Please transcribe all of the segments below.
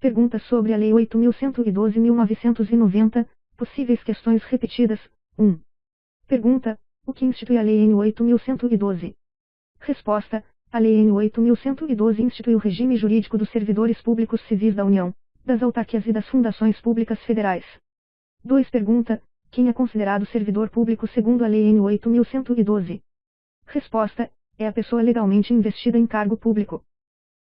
Pergunta sobre a Lei 8.112/1990, possíveis questões repetidas. 1. Pergunta: o que institui a Lei N. 8.112? Resposta: a Lei N. 8.112 institui o regime jurídico dos servidores públicos civis da União, das autarquias e das fundações públicas federais. 2. Pergunta: quem é considerado servidor público segundo a Lei N. 8.112? Resposta: é a pessoa legalmente investida em cargo público.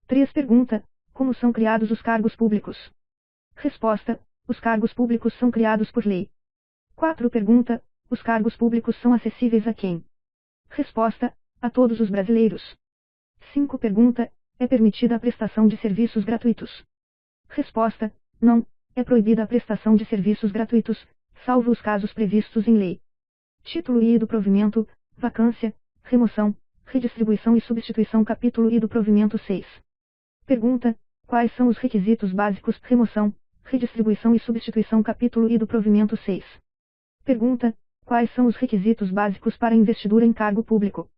3. Pergunta: como são criados os cargos públicos? Resposta: os cargos públicos são criados por lei. 4. Pergunta: os cargos públicos são acessíveis a quem? Resposta: a todos os brasileiros. 5. Pergunta: é permitida a prestação de serviços gratuitos? Resposta: não, é proibida a prestação de serviços gratuitos, salvo os casos previstos em lei. Título I do provimento: vacância, remoção, redistribuição e substituição. Capítulo I do provimento 6. Pergunta: quais são os requisitos básicos? Remoção, redistribuição e substituição. Capítulo I do provimento 6. Pergunta: quais são os requisitos básicos para investidura em cargo público?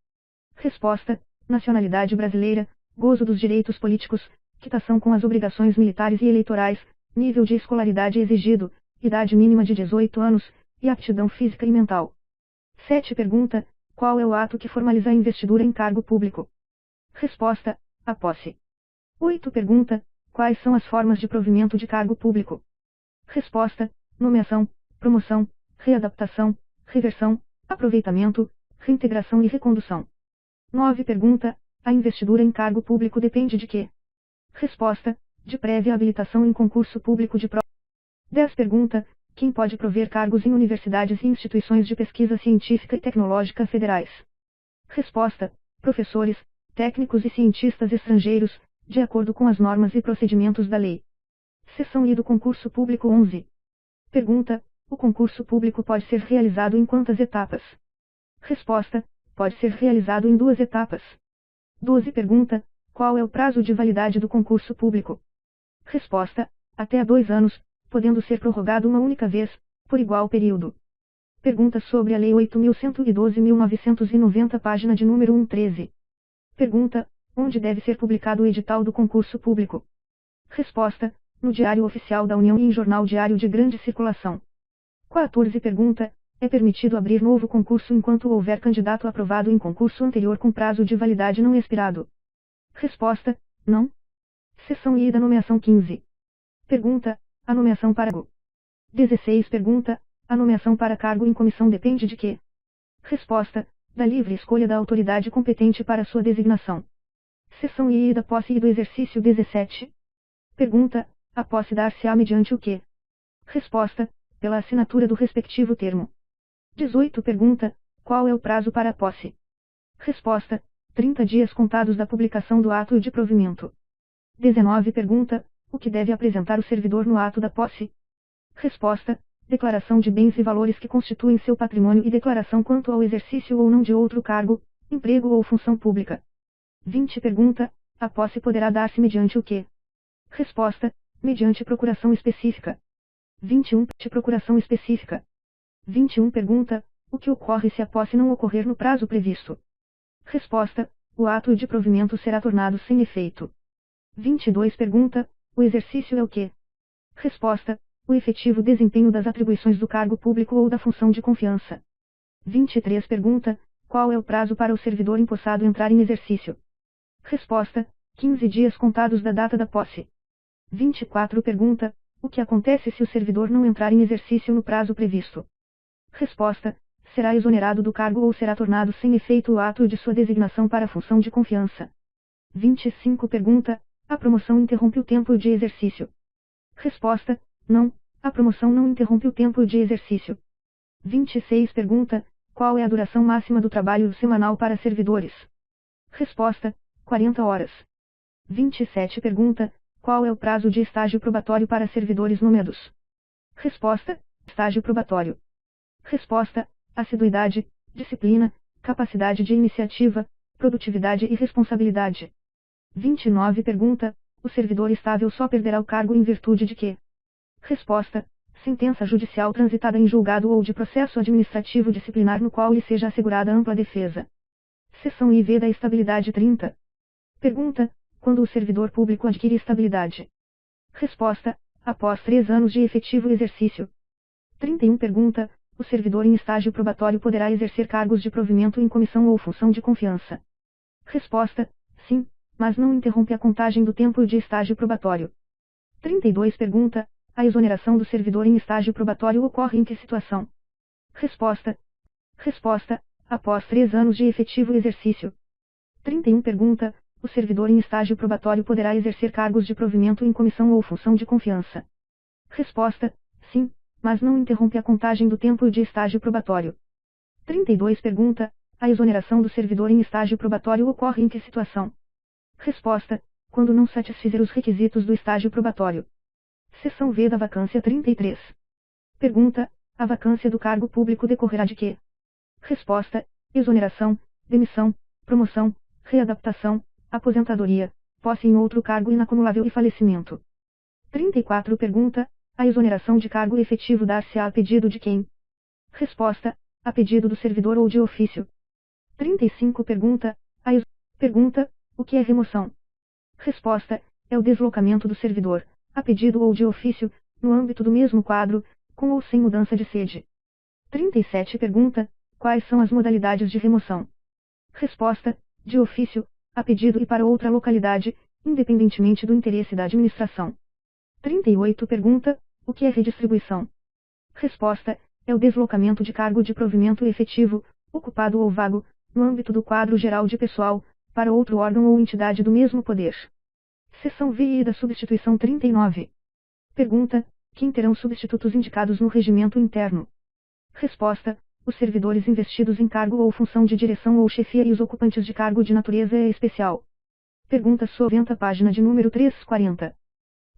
Resposta: nacionalidade brasileira, gozo dos direitos políticos, quitação com as obrigações militares e eleitorais, nível de escolaridade exigido, idade mínima de 18 anos, e aptidão física e mental. 7. Pergunta: qual é o ato que formaliza a investidura em cargo público? Resposta: a posse. 8. Pergunta: quais são as formas de provimento de cargo público? Resposta: nomeação, promoção, readaptação, reversão, aproveitamento, reintegração e recondução. 9. Pergunta: a investidura em cargo público depende de quê? Resposta: de prévia habilitação em concurso público de prova. 10. Pergunta: quem pode prover cargos em universidades e instituições de pesquisa científica e tecnológica federais? Resposta: professores, técnicos e cientistas estrangeiros, de acordo com as normas e procedimentos da lei. Seção I do concurso público 11. Pergunta: o concurso público pode ser realizado em quantas etapas? Resposta: pode ser realizado em 2 etapas. 12. Pergunta: qual é o prazo de validade do concurso público? Resposta: até 2 anos, podendo ser prorrogado uma única vez, por igual período. Pergunta sobre a Lei 8.112/1990, página de número 113. Pergunta: onde deve ser publicado o edital do concurso público? Resposta: no Diário Oficial da União e em jornal diário de grande circulação. 14. Pergunta: é permitido abrir novo concurso enquanto houver candidato aprovado em concurso anterior com prazo de validade não expirado? Resposta: não. Seção I da nomeação 15. Pergunta: a nomeação para cargo. 16. Pergunta: a nomeação para cargo em comissão depende de quê? Resposta: da livre escolha da autoridade competente para sua designação. Seção I da posse e do exercício. 17. Pergunta: a posse dar-se-á mediante o quê? Resposta: pela assinatura do respectivo termo. 18. Pergunta: qual é o prazo para a posse? Resposta: 30 dias contados da publicação do ato de provimento. 19. Pergunta: o que deve apresentar o servidor no ato da posse? Resposta: declaração de bens e valores que constituem seu patrimônio e declaração quanto ao exercício ou não de outro cargo, emprego ou função pública. 20. Pergunta: a posse poderá dar-se mediante o quê? Resposta: mediante procuração específica. 21. De procuração específica. 21. Pergunta: o que ocorre se a posse não ocorrer no prazo previsto? Resposta: o ato de provimento será tornado sem efeito. 22. Pergunta: o exercício é o quê? Resposta: o efetivo desempenho das atribuições do cargo público ou da função de confiança. 23. Pergunta: qual é o prazo para o servidor empossado entrar em exercício? Resposta: 15 dias contados da data da posse. 24. Pergunta: o que acontece se o servidor não entrar em exercício no prazo previsto? Resposta: será exonerado do cargo ou será tornado sem efeito o ato de sua designação para a função de confiança. 25. Pergunta: a promoção interrompe o tempo de exercício? Resposta: não, a promoção não interrompe o tempo de exercício. 26. Pergunta: qual é a duração máxima do trabalho semanal para servidores? Resposta: 40 horas. 27. Pergunta: qual é o prazo de estágio probatório para servidores nomeados? Resposta: estágio probatório. Resposta: assiduidade, disciplina, capacidade de iniciativa, produtividade e responsabilidade. 29. Pergunta: o servidor estável só perderá o cargo em virtude de quê? Resposta: sentença judicial transitada em julgado ou de processo administrativo disciplinar no qual lhe seja assegurada ampla defesa. Seção IV da estabilidade 30. Pergunta: quando o servidor público adquire estabilidade? Resposta: após 3 anos de efetivo exercício. 31 pergunta: o servidor em estágio probatório poderá exercer cargos de provimento em comissão ou função de confiança? Resposta: sim, mas não interrompe a contagem do tempo de estágio probatório. 32 pergunta: a exoneração do servidor em estágio probatório ocorre em que situação? Resposta: após 3 anos de efetivo exercício. 31 pergunta: o servidor em estágio probatório poderá exercer cargos de provimento em comissão ou função de confiança? Resposta: sim, mas não interrompe a contagem do tempo de estágio probatório. 32 pergunta: a exoneração do servidor em estágio probatório ocorre em que situação? Resposta: quando não satisfizer os requisitos do estágio probatório. Seção V da vacância 33. Pergunta: a vacância do cargo público decorrerá de quê? Resposta: exoneração, demissão, promoção, readaptação, aposentadoria, posse em outro cargo inacumulável e falecimento. 34 pergunta: a exoneração de cargo efetivo dar-se-á a pedido de quem? Resposta: a pedido do servidor ou de ofício. 35 pergunta: pergunta: o que é remoção? Resposta: é o deslocamento do servidor, a pedido ou de ofício, no âmbito do mesmo quadro, com ou sem mudança de sede. 37 pergunta: quais são as modalidades de remoção? Resposta: de ofício, a pedido e para outra localidade, independentemente do interesse da administração. 38 pergunta: o que é redistribuição? Resposta: é o deslocamento de cargo de provimento efetivo, ocupado ou vago, no âmbito do quadro geral de pessoal, para outro órgão ou entidade do mesmo poder. Seção V da substituição 39. Pergunta: quem terão substitutos indicados no regimento interno? Resposta: os servidores investidos em cargo ou função de direção ou chefia e os ocupantes de cargo de natureza especial. Pergunta sobre 90, página de número 340.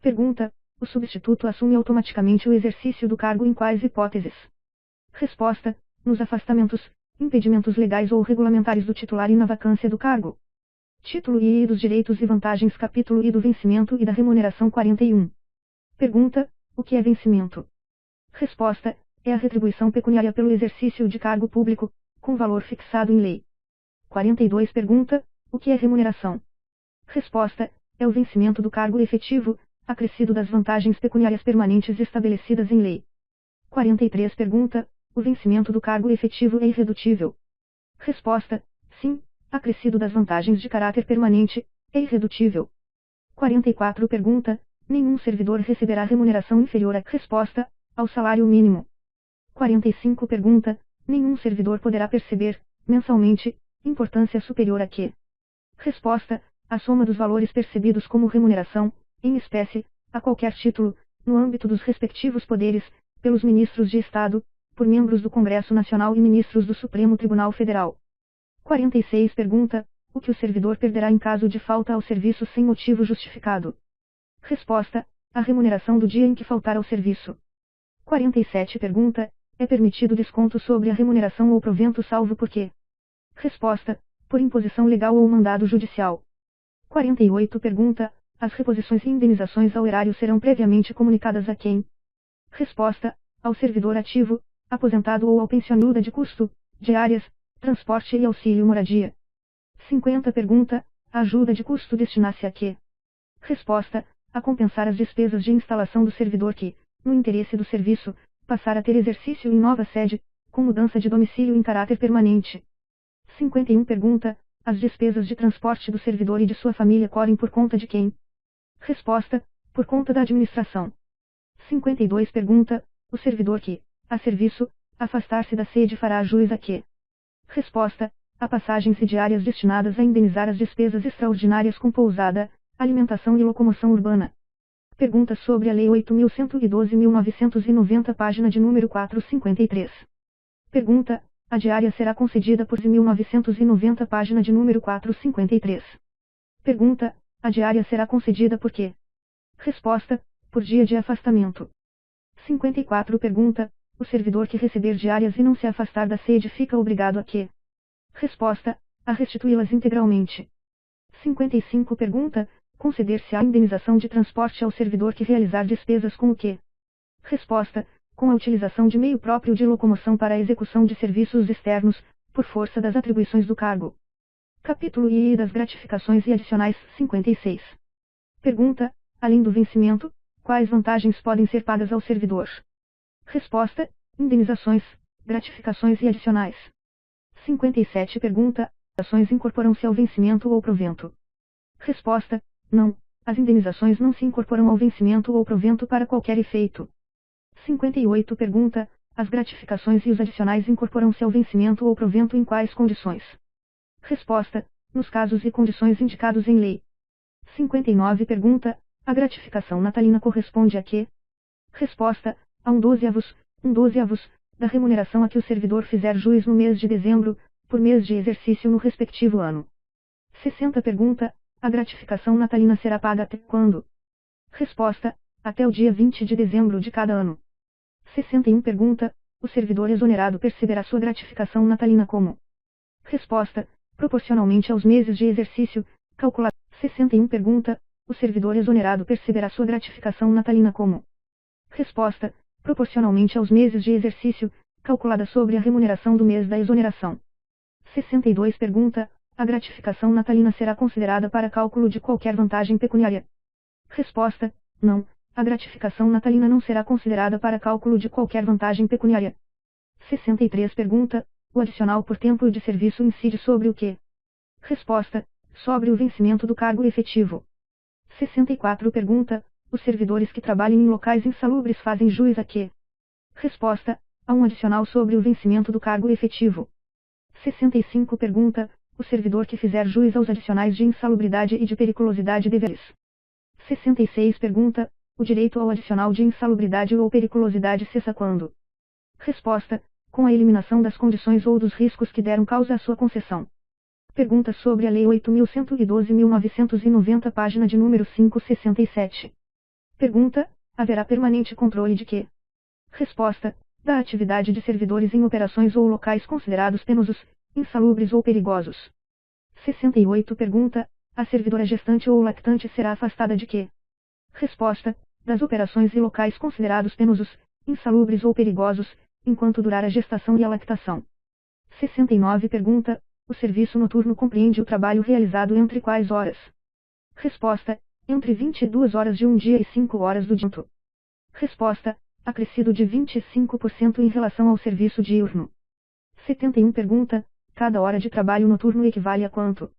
Pergunta: o substituto assume automaticamente o exercício do cargo em quais hipóteses? Resposta: nos afastamentos, impedimentos legais ou regulamentares do titular e na vacância do cargo. Título I dos direitos e vantagens, capítulo I do vencimento e da remuneração 41. Pergunta: o que é vencimento? Resposta: é a retribuição pecuniária pelo exercício de cargo público, com valor fixado em lei. 42 pergunta: o que é remuneração? Resposta: é o vencimento do cargo efetivo, acrescido das vantagens pecuniárias permanentes estabelecidas em lei. 43 pergunta: o vencimento do cargo efetivo é irredutível? Resposta: sim, acrescido das vantagens de caráter permanente, é irredutível. 44 pergunta: nenhum servidor receberá remuneração inferior à resposta, ao salário mínimo. 45 pergunta: nenhum servidor poderá perceber, mensalmente, importância superior a quê? Resposta: a soma dos valores percebidos como remuneração, em espécie, a qualquer título, no âmbito dos respectivos poderes, pelos ministros de Estado, por membros do Congresso Nacional e ministros do Supremo Tribunal Federal. 46 pergunta: o que o servidor perderá em caso de falta ao serviço sem motivo justificado? Resposta: a remuneração do dia em que faltar ao serviço. 47 pergunta: é permitido desconto sobre a remuneração ou provento salvo por quê? Resposta: por imposição legal ou mandado judicial. 48 pergunta: as reposições e indenizações ao erário serão previamente comunicadas a quem? Resposta: ao servidor ativo, aposentado ou ao pensionista de custo, diárias, transporte e auxílio moradia. 50 pergunta: a ajuda de custo destina-se a quê? Resposta: a compensar as despesas de instalação do servidor que, no interesse do serviço, passar a ter exercício em nova sede, com mudança de domicílio em caráter permanente. 51 pergunta: as despesas de transporte do servidor e de sua família correm por conta de quem? Resposta: por conta da administração. 52 pergunta: o servidor que, a serviço, afastar-se da sede fará jus a quê? Resposta: a passagens e diárias destinadas a indenizar as despesas extraordinárias com pousada, alimentação e locomoção urbana. Pergunta sobre a Lei 8.112.990, página de número 453. Pergunta: a diária será concedida por 1990, página de número 453. Pergunta: a diária será concedida por quê? Resposta: por dia de afastamento. 54 pergunta: o servidor que receber diárias e não se afastar da sede fica obrigado a quê? Resposta: a restituí-las integralmente. 55 pergunta: conceder-se-á indenização de transporte ao servidor que realizar despesas com o quê? Resposta: com a utilização de meio próprio de locomoção para a execução de serviços externos, por força das atribuições do cargo. Capítulo I das gratificações e adicionais 56. Pergunta: além do vencimento, Quais vantagens podem ser pagas ao servidor? Resposta: indenizações, gratificações e adicionais. 57 pergunta: ações incorporam-se ao vencimento ou provento? Resposta: não. As indenizações não se incorporam ao vencimento ou provento para qualquer efeito. 58 pergunta: as gratificações e os adicionais incorporam-se ao vencimento ou provento em quais condições? Resposta: nos casos e condições indicados em lei. 59 pergunta: a gratificação natalina corresponde a quê? Resposta: a um dozeavos, da remuneração a que o servidor fizer jus no mês de dezembro, por mês de exercício no respectivo ano. 60 pergunta: a gratificação natalina será paga até quando? Resposta: até o dia 20 de dezembro de cada ano. 61 pergunta: o servidor exonerado perceberá sua gratificação natalina como? Resposta: proporcionalmente aos meses de exercício, calculado. 61 pergunta: o servidor exonerado perceberá sua gratificação natalina como? Resposta: proporcionalmente aos meses de exercício, calculada sobre a remuneração do mês da exoneração. 62 pergunta: a gratificação natalina será considerada para cálculo de qualquer vantagem pecuniária? Resposta: não. A gratificação natalina não será considerada para cálculo de qualquer vantagem pecuniária. 63 pergunta: o adicional por tempo de serviço incide sobre o quê? Resposta: sobre o vencimento do cargo efetivo. 64 pergunta: os servidores que trabalhem em locais insalubres fazem jus a quê? Resposta: a um adicional sobre o vencimento do cargo efetivo. 65 pergunta: o servidor que fizer jus aos adicionais de insalubridade e de periculosidade deverá. 66 pergunta: o direito ao adicional de insalubridade ou periculosidade cessa quando? Resposta: com a eliminação das condições ou dos riscos que deram causa à sua concessão. Pergunta sobre a Lei 8.112.990, página de número 567. Pergunta: haverá permanente controle de quê? Resposta: da atividade de servidores em operações ou locais considerados penosos, insalubres ou perigosos. 68 pergunta: a servidora gestante ou lactante será afastada de quê? Resposta: das operações e locais considerados penosos, insalubres ou perigosos, enquanto durar a gestação e a lactação. 69 pergunta: o serviço noturno compreende o trabalho realizado entre quais horas? Resposta: entre 22 horas de um dia e 5 horas do dia. Resposta: acrescido de 25% em relação ao serviço diurno. 71 pergunta: cada hora de trabalho noturno equivale a quanto?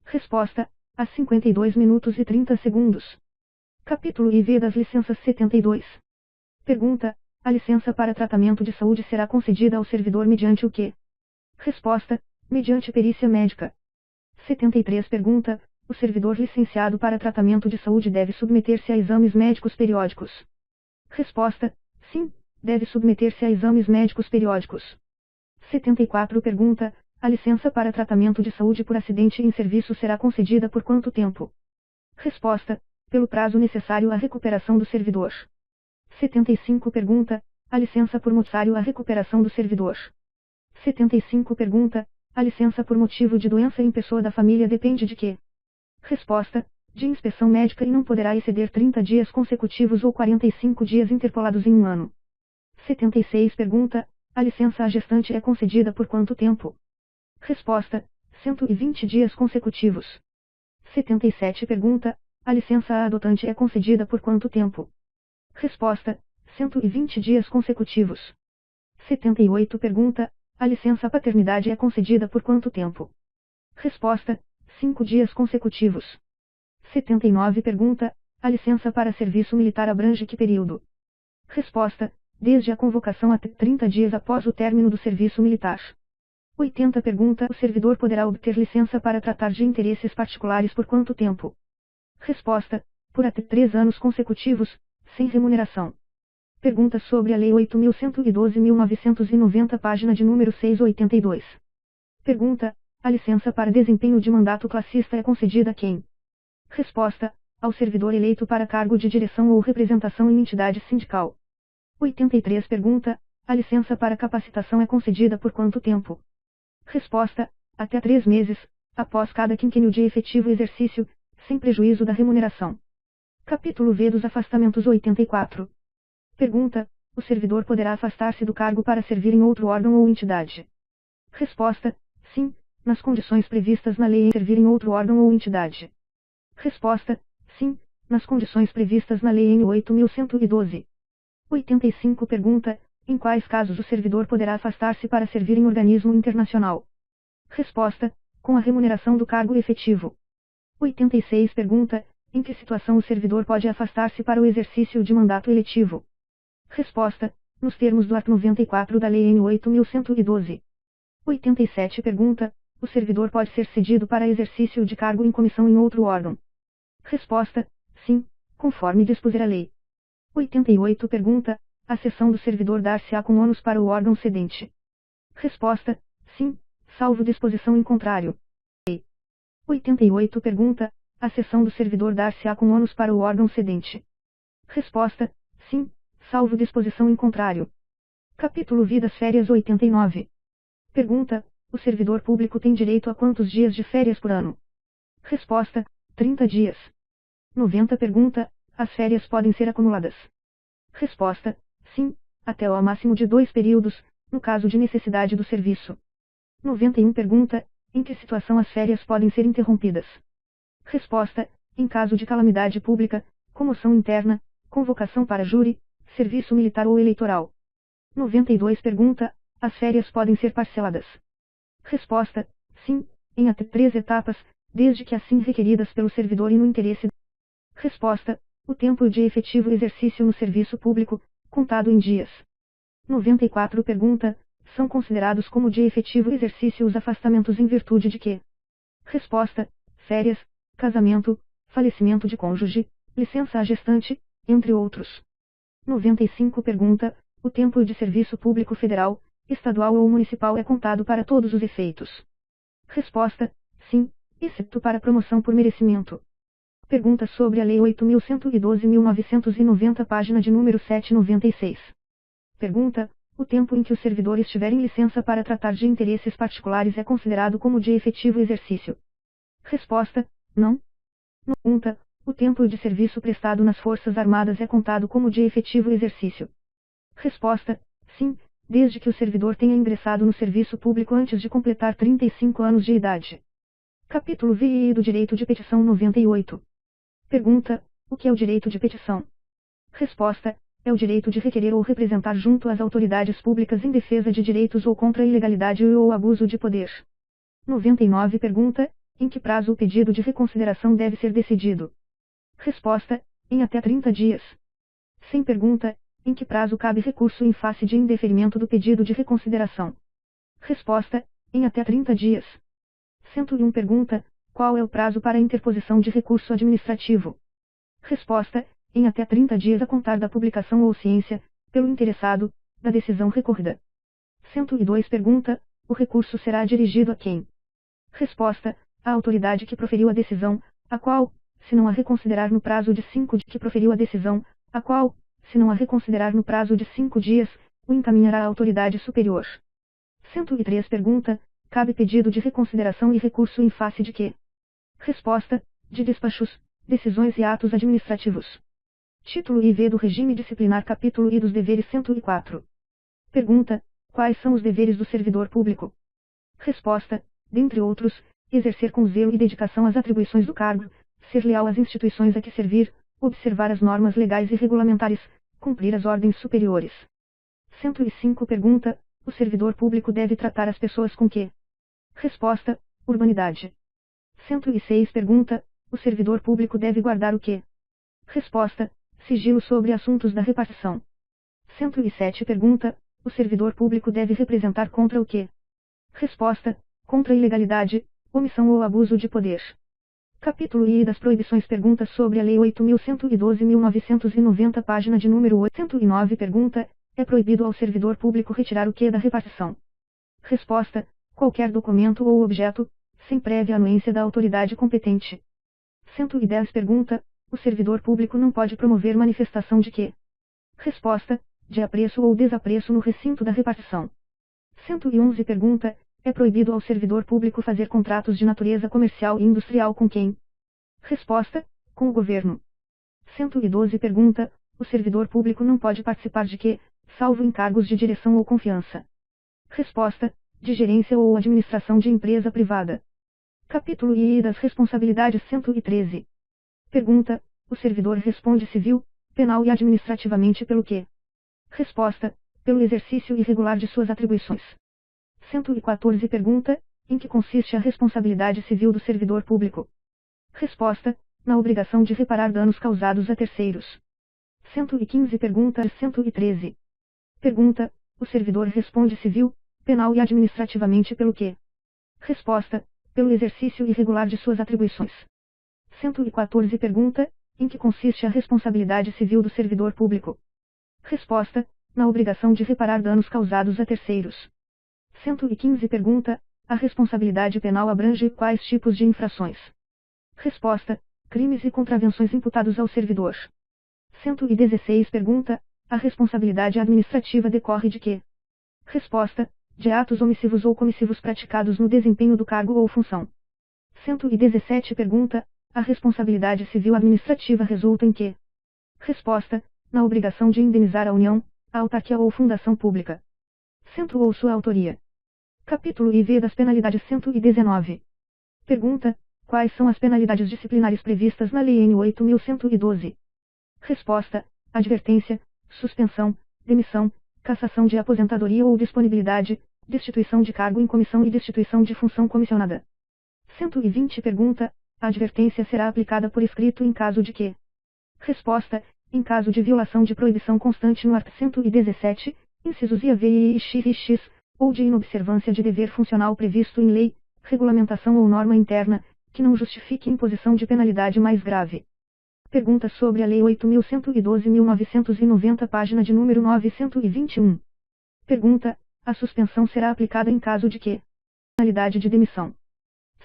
Resposta: a 52 minutos e 30 segundos. Capítulo IV das licenças 72. Pergunta: a licença para tratamento de saúde será concedida ao servidor mediante o quê? Resposta: mediante perícia médica. 73 pergunta: o servidor licenciado para tratamento de saúde deve submeter-se a exames médicos periódicos? Resposta: sim, deve submeter-se a exames médicos periódicos. 74 pergunta: a licença para tratamento de saúde por acidente em serviço será concedida por quanto tempo? Resposta: pelo prazo necessário à recuperação do servidor. 75 pergunta: a licença por motivo à recuperação do servidor. 75 pergunta: a licença por motivo de doença em pessoa da família depende de quê? Resposta: de inspeção médica e não poderá exceder 30 dias consecutivos ou 45 dias interpolados em um ano. 76 pergunta: a licença à gestante é concedida por quanto tempo? Resposta: 120 dias consecutivos. 77 pergunta: a licença à adotante é concedida por quanto tempo? Resposta: 120 dias consecutivos. 78 pergunta: a licença à paternidade é concedida por quanto tempo? Resposta: 5 dias consecutivos. 79 pergunta: a licença para serviço militar abrange que período? Resposta: desde a convocação até 30 dias após o término do serviço militar. 80 pergunta: o servidor poderá obter licença para tratar de interesses particulares por quanto tempo? Resposta: por até 3 anos consecutivos, sem remuneração. Pergunta sobre a Lei 8.112.990, página de número 682. Pergunta: a licença para desempenho de mandato classista é concedida a quem? Resposta: ao servidor eleito para cargo de direção ou representação em entidade sindical. 83 pergunta: a licença para capacitação é concedida por quanto tempo? Resposta: até 3 meses, após cada quinquênio de efetivo exercício, sem prejuízo da remuneração. Capítulo V dos afastamentos 84. Pergunta: o servidor poderá afastar-se do cargo para servir em outro órgão ou entidade? Resposta: sim, nas condições previstas na lei em servir em outro órgão ou entidade. Resposta: sim, nas condições previstas na Lei N. 8.112. 85 pergunta, em quais casos o servidor poderá afastar-se para servir em organismo internacional? Resposta, com a remuneração do cargo efetivo. 86 pergunta, em que situação o servidor pode afastar-se para o exercício de mandato eletivo? Resposta, nos termos do artigo 94 da Lei N. 8.112. 87 pergunta, o servidor pode ser cedido para exercício de cargo em comissão em outro órgão? Resposta, sim, conforme dispuser a lei. 88 pergunta, a cessão do servidor dar-se-á com ônus para o órgão cedente? Resposta, sim, salvo disposição em contrário. 88 pergunta, a cessão do servidor dar-se-á com ônus para o órgão cedente? Resposta, sim, salvo disposição em contrário. Capítulo Vidas Férias 89. Pergunta, o servidor público tem direito a quantos dias de férias por ano? Resposta, 30 dias. 90 pergunta, as férias podem ser acumuladas? Resposta, sim, até ao máximo de 2 períodos, no caso de necessidade do serviço. 91 pergunta, em que situação as férias podem ser interrompidas? Resposta, em caso de calamidade pública, comoção interna, convocação para júri, serviço militar ou eleitoral. 92 pergunta, as férias podem ser parceladas? Resposta, sim, em até 3 etapas, desde que assim requeridas pelo servidor e no interesse. Resposta, o tempo de efetivo exercício no serviço público, contado em dias. 94 pergunta, são considerados como de efetivo exercício os afastamentos em virtude de quê? Resposta, férias, casamento, falecimento de cônjuge, licença à gestante, entre outros. 95 pergunta, o tempo de serviço público federal, estadual ou municipal é contado para todos os efeitos? Resposta, sim, exceto para promoção por merecimento. Pergunta sobre a Lei 8.112.1990, página de número 796. Pergunta, o tempo em que o servidor estiver em licença para tratar de interesses particulares é considerado como de efetivo exercício? Resposta, não. Pergunta, o tempo de serviço prestado nas Forças Armadas é contado como de efetivo exercício? Resposta, sim, desde que o servidor tenha ingressado no serviço público antes de completar 35 anos de idade. Capítulo VI do Direito de Petição 98. Pergunta, o que é o direito de petição? Resposta, é o direito de requerer ou representar junto às autoridades públicas em defesa de direitos ou contra a ilegalidade ou abuso de poder. 99 pergunta, em que prazo o pedido de reconsideração deve ser decidido? Resposta, em até 30 dias. 100 pergunta, em que prazo cabe recurso em face de indeferimento do pedido de reconsideração? Resposta, em até 30 dias. 101 pergunta, qual é o prazo para a interposição de recurso administrativo? Resposta, em até 30 dias a contar da publicação ou ciência, pelo interessado, da decisão recorrida. 102 pergunta, o recurso será dirigido a quem? Resposta, à autoridade que proferiu a decisão, a qual, se não a reconsiderar no prazo de 5 dias que proferiu a decisão, a qual, se não a reconsiderar no prazo de 5 dias, o encaminhará à autoridade superior. 103 pergunta, cabe pedido de reconsideração e recurso em face de quê? Resposta, de despachos, decisões e atos administrativos. Título IV do Regime Disciplinar, Capítulo I dos Deveres 104. Pergunta, quais são os deveres do servidor público? Resposta, dentre outros, exercer com zelo e dedicação as atribuições do cargo, ser leal às instituições a que servir, observar as normas legais e regulamentares, cumprir as ordens superiores. 105 pergunta, o servidor público deve tratar as pessoas com quê? Resposta, urbanidade. 106 pergunta, o servidor público deve guardar o quê? Resposta, sigilo sobre assuntos da repartição. 107 pergunta, o servidor público deve representar contra o quê? Resposta, contra a ilegalidade, omissão ou abuso de poder. Capítulo I das proibições. Perguntas sobre a Lei 8.112.1990, página de número 809. Pergunta, é proibido ao servidor público retirar o quê da repartição? Resposta, qualquer documento ou objeto, sem prévia anuência da autoridade competente. 110 pergunta, o servidor público não pode promover manifestação de quê? Resposta, de apreço ou desapreço no recinto da repartição. 111 pergunta, é proibido ao servidor público fazer contratos de natureza comercial e industrial com quem? Resposta, com o governo. 112 pergunta, o servidor público não pode participar de quê, salvo encargos de direção ou confiança? Resposta, de gerência ou administração de empresa privada. Capítulo I das responsabilidades 113. Pergunta, o servidor responde civil, penal e administrativamente pelo quê? Resposta: pelo exercício irregular de suas atribuições. 114 pergunta: em que consiste a responsabilidade civil do servidor público? Resposta: na obrigação de reparar danos causados a terceiros. 115 pergunta 113. Pergunta: o servidor responde civil, penal e administrativamente pelo quê? Resposta: pelo exercício irregular de suas atribuições. 114 pergunta: em que consiste a responsabilidade civil do servidor público? Resposta: na obrigação de reparar danos causados a terceiros. 115 pergunta: a responsabilidade penal abrange quais tipos de infrações? Resposta: crimes e contravenções imputados ao servidor. 116 pergunta: a responsabilidade administrativa decorre de quê? Resposta: de atos omissivos ou comissivos praticados no desempenho do cargo ou função. 117 pergunta: a responsabilidade civil administrativa resulta em quê? Resposta: na obrigação de indenizar a União, a autarquia ou fundação pública. Ou sua autoria. Capítulo IV das penalidades 119. Pergunta: quais são as penalidades disciplinares previstas na Lei N. 8.112? Resposta: advertência, suspensão, demissão, cassação de aposentadoria ou disponibilidade, destituição de cargo em comissão e destituição de função comissionada. 120 pergunta: a advertência será aplicada por escrito em caso de quê? Resposta: em caso de violação de proibição constante no art. 117, incisos I, V e X, ou de inobservância de dever funcional previsto em lei, regulamentação ou norma interna, que não justifique imposição de penalidade mais grave. Pergunta sobre a Lei 8.112.1990, página de número 921. Pergunta: a suspensão será aplicada em caso de quê? Penalidade de demissão.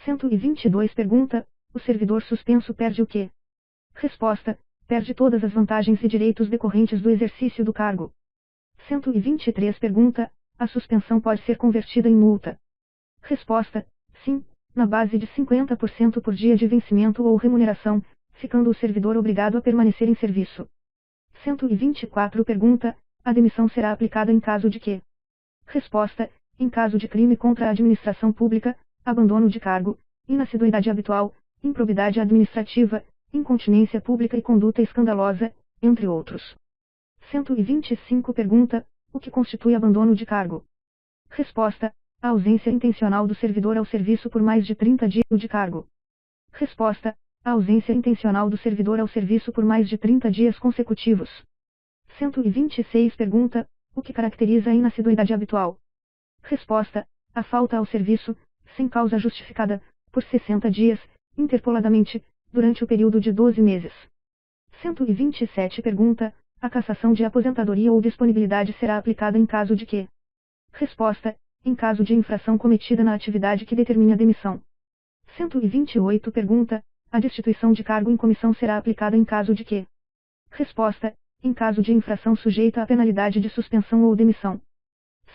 122 pergunta: o servidor suspenso perde o quê? Resposta: perde todas as vantagens e direitos decorrentes do exercício do cargo. 123 pergunta: a suspensão pode ser convertida em multa? Resposta: sim, na base de 50% por dia de vencimento ou remuneração, ficando o servidor obrigado a permanecer em serviço. 124 pergunta: a demissão será aplicada em caso de quê? Resposta: em caso de crime contra a administração pública, abandono de cargo, inassiduidade habitual, improbidade administrativa, incontinência pública e conduta escandalosa, entre outros. 125 pergunta: o que constitui abandono de cargo? Resposta: a ausência intencional do servidor ao serviço por mais de 30 dias de cargo. Resposta: a ausência intencional do servidor ao serviço por mais de 30 dias consecutivos. 126 pergunta: o que caracteriza a inassiduidade habitual? Resposta: a falta ao serviço, sem causa justificada, por 60 dias, interpoladamente, durante o período de 12 meses. 127 pergunta: a cassação de aposentadoria ou disponibilidade será aplicada em caso de quê? Resposta: em caso de infração cometida na atividade que determine a demissão. 128 pergunta: a destituição de cargo em comissão será aplicada em caso de quê? Resposta: em caso de infração sujeita à penalidade de suspensão ou demissão.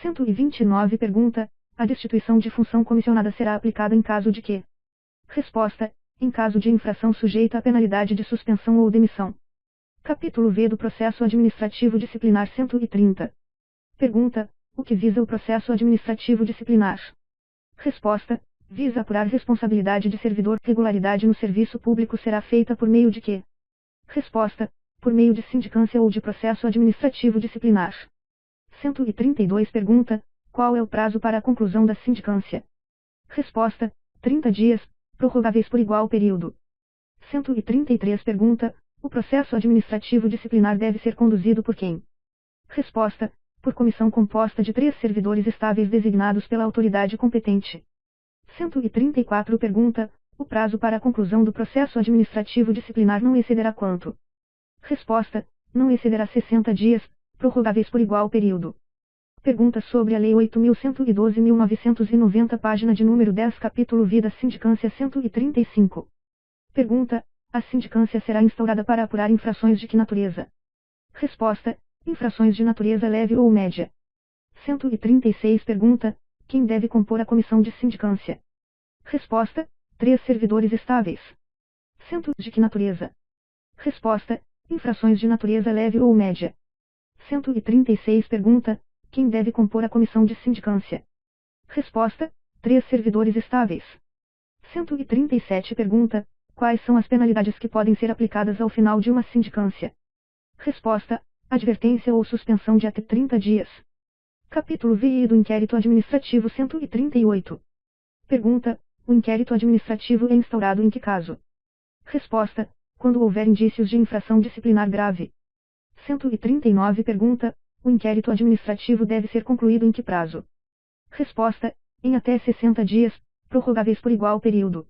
129 pergunta: a destituição de função comissionada será aplicada em caso de quê? Resposta: em caso de infração sujeita à penalidade de suspensão ou demissão. Capítulo V do Processo Administrativo Disciplinar 130. Pergunta: o que visa o processo administrativo disciplinar? Resposta: visa apurar responsabilidade de servidor. Regularidade no serviço público será feita por meio de quê? Resposta: por meio de sindicância ou de processo administrativo disciplinar. 132 pergunta: qual é o prazo para a conclusão da sindicância? Resposta: 30 dias, prorrogáveis por igual período. 133 pergunta: o processo administrativo disciplinar deve ser conduzido por quem? Resposta: por comissão composta de 3 servidores estáveis designados pela autoridade competente. 134 pergunta: o prazo para a conclusão do processo administrativo disciplinar não excederá quanto? Resposta: não excederá 60 dias, prorrogáveis por igual período. Pergunta sobre a Lei 8.112.1990, página de número 10, capítulo V da Sindicância 135. Pergunta: a sindicância será instaurada para apurar infrações de que natureza? Resposta: infrações de natureza leve ou média. 136 pergunta: quem deve compor a comissão de sindicância? Resposta: 3 servidores estáveis. De que natureza? Resposta: infrações de natureza leve ou média. 136 pergunta: quem deve compor a comissão de sindicância? Resposta: 3 servidores estáveis. 137 pergunta: Quais são as penalidades que podem ser aplicadas ao final de uma sindicância? Resposta: advertência ou suspensão de até 30 dias. Capítulo VI do Inquérito Administrativo 138. Pergunta: o inquérito administrativo é instaurado em que caso? Resposta: quando houver indícios de infração disciplinar grave. 139. Pergunta: o inquérito administrativo deve ser concluído em que prazo? Resposta: em até 60 dias, prorrogáveis por igual período.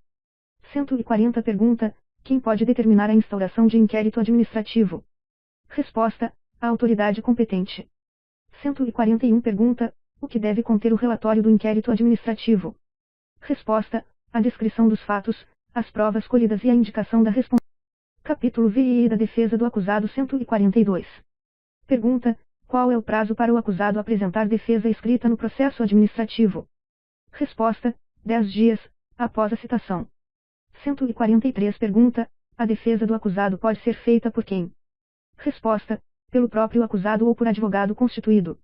140. Pergunta: quem pode determinar a instauração de inquérito administrativo? Resposta: a autoridade competente. 141. Pergunta: o que deve conter o relatório do inquérito administrativo? Resposta: a descrição dos fatos, as provas colhidas e a indicação da responsabilidade. Capítulo VI da defesa do acusado 142. Pergunta: qual é o prazo para o acusado apresentar defesa escrita no processo administrativo? Resposta: 10 dias, após a citação. 143. Pergunta: a defesa do acusado pode ser feita por quem? Resposta: pelo próprio acusado ou por advogado constituído.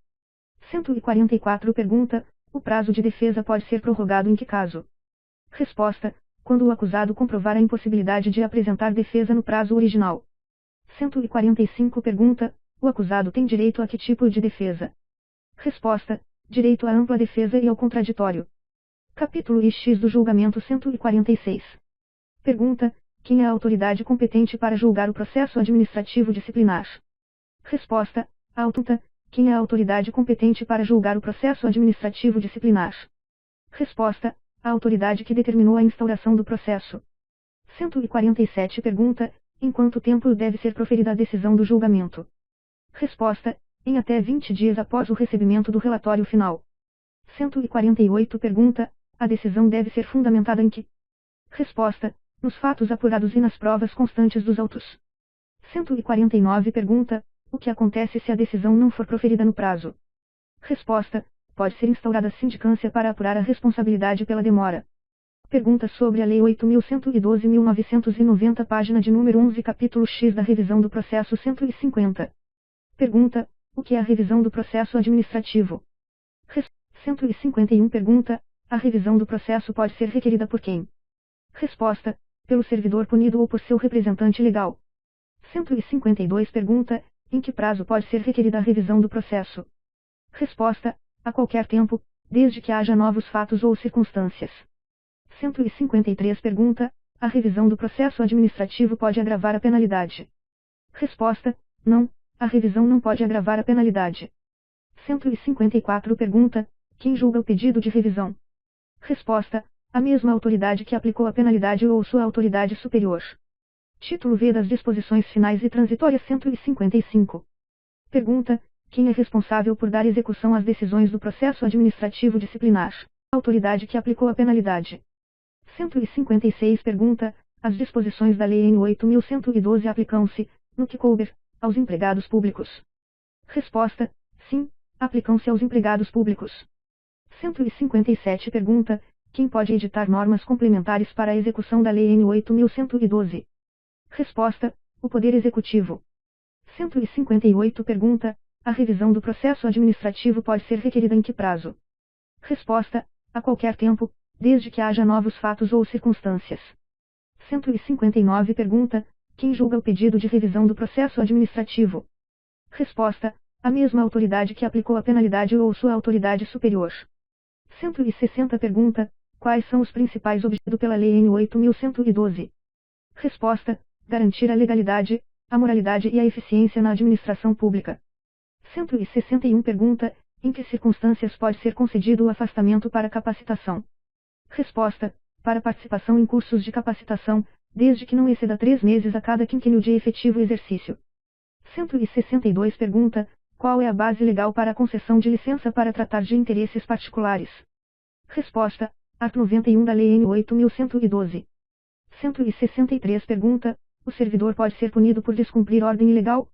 144. Pergunta: o prazo de defesa pode ser prorrogado em que caso? Resposta: quando o acusado comprovar a impossibilidade de apresentar defesa no prazo original. 145. Pergunta: o acusado tem direito a que tipo de defesa? Resposta: direito à ampla defesa e ao contraditório. Capítulo X do julgamento 146. Pergunta: quem é a autoridade competente para julgar o processo administrativo disciplinar? Resposta: a aututa. Quem é a autoridade competente para julgar o processo administrativo disciplinar? Resposta: a autoridade que determinou a instauração do processo. 147. Pergunta: em quanto tempo deve ser proferida a decisão do julgamento? Resposta: em até 20 dias após o recebimento do relatório final. 148. Pergunta: a decisão deve ser fundamentada em que? Resposta: nos fatos apurados e nas provas constantes dos autos. 149. Pergunta: o que acontece se a decisão não for proferida no prazo? Resposta: pode ser instaurada sindicância para apurar a responsabilidade pela demora. Pergunta sobre a Lei 8.112.990, página de número 11, capítulo X da revisão do processo 150. Pergunta: o que é a revisão do processo administrativo? 151. Pergunta: a revisão do processo pode ser requerida por quem? Resposta: pelo servidor punido ou por seu representante legal. 152. Pergunta: em que prazo pode ser requerida a revisão do processo? Resposta: a qualquer tempo, desde que haja novos fatos ou circunstâncias. 153. Pergunta: a revisão do processo administrativo pode agravar a penalidade? Resposta: não, a revisão não pode agravar a penalidade. 154. Pergunta: quem julga o pedido de revisão? Resposta: a mesma autoridade que aplicou a penalidade ou sua autoridade superior. Título V das disposições finais e transitórias 155. Pergunta: quem é responsável por dar execução às decisões do processo administrativo disciplinar? A autoridade que aplicou a penalidade. 156. Pergunta: as disposições da Lei N. 8.112 aplicam-se, no que couber, aos empregados públicos? Resposta: sim, aplicam-se aos empregados públicos. 157. Pergunta: quem pode editar normas complementares para a execução da Lei N. 8.112? Resposta: o Poder Executivo. 158. Pergunta: a revisão do processo administrativo pode ser requerida em que prazo? Resposta: a qualquer tempo, desde que haja novos fatos ou circunstâncias. 159. Pergunta: quem julga o pedido de revisão do processo administrativo? Resposta: a mesma autoridade que aplicou a penalidade ou sua autoridade superior. 160. Pergunta: quais são os principais objetivos pela Lei N. 8.112? Resposta: garantir a legalidade, a moralidade e a eficiência na administração pública. 161. Pergunta: em que circunstâncias pode ser concedido o afastamento para capacitação? Resposta: para participação em cursos de capacitação, desde que não exceda 3 meses a cada quinquênio de efetivo exercício. 162. Pergunta: qual é a base legal para a concessão de licença para tratar de interesses particulares? Resposta: art. 91 da Lei N. 8.112. 163. Pergunta: o servidor pode ser punido por descumprir ordem ilegal?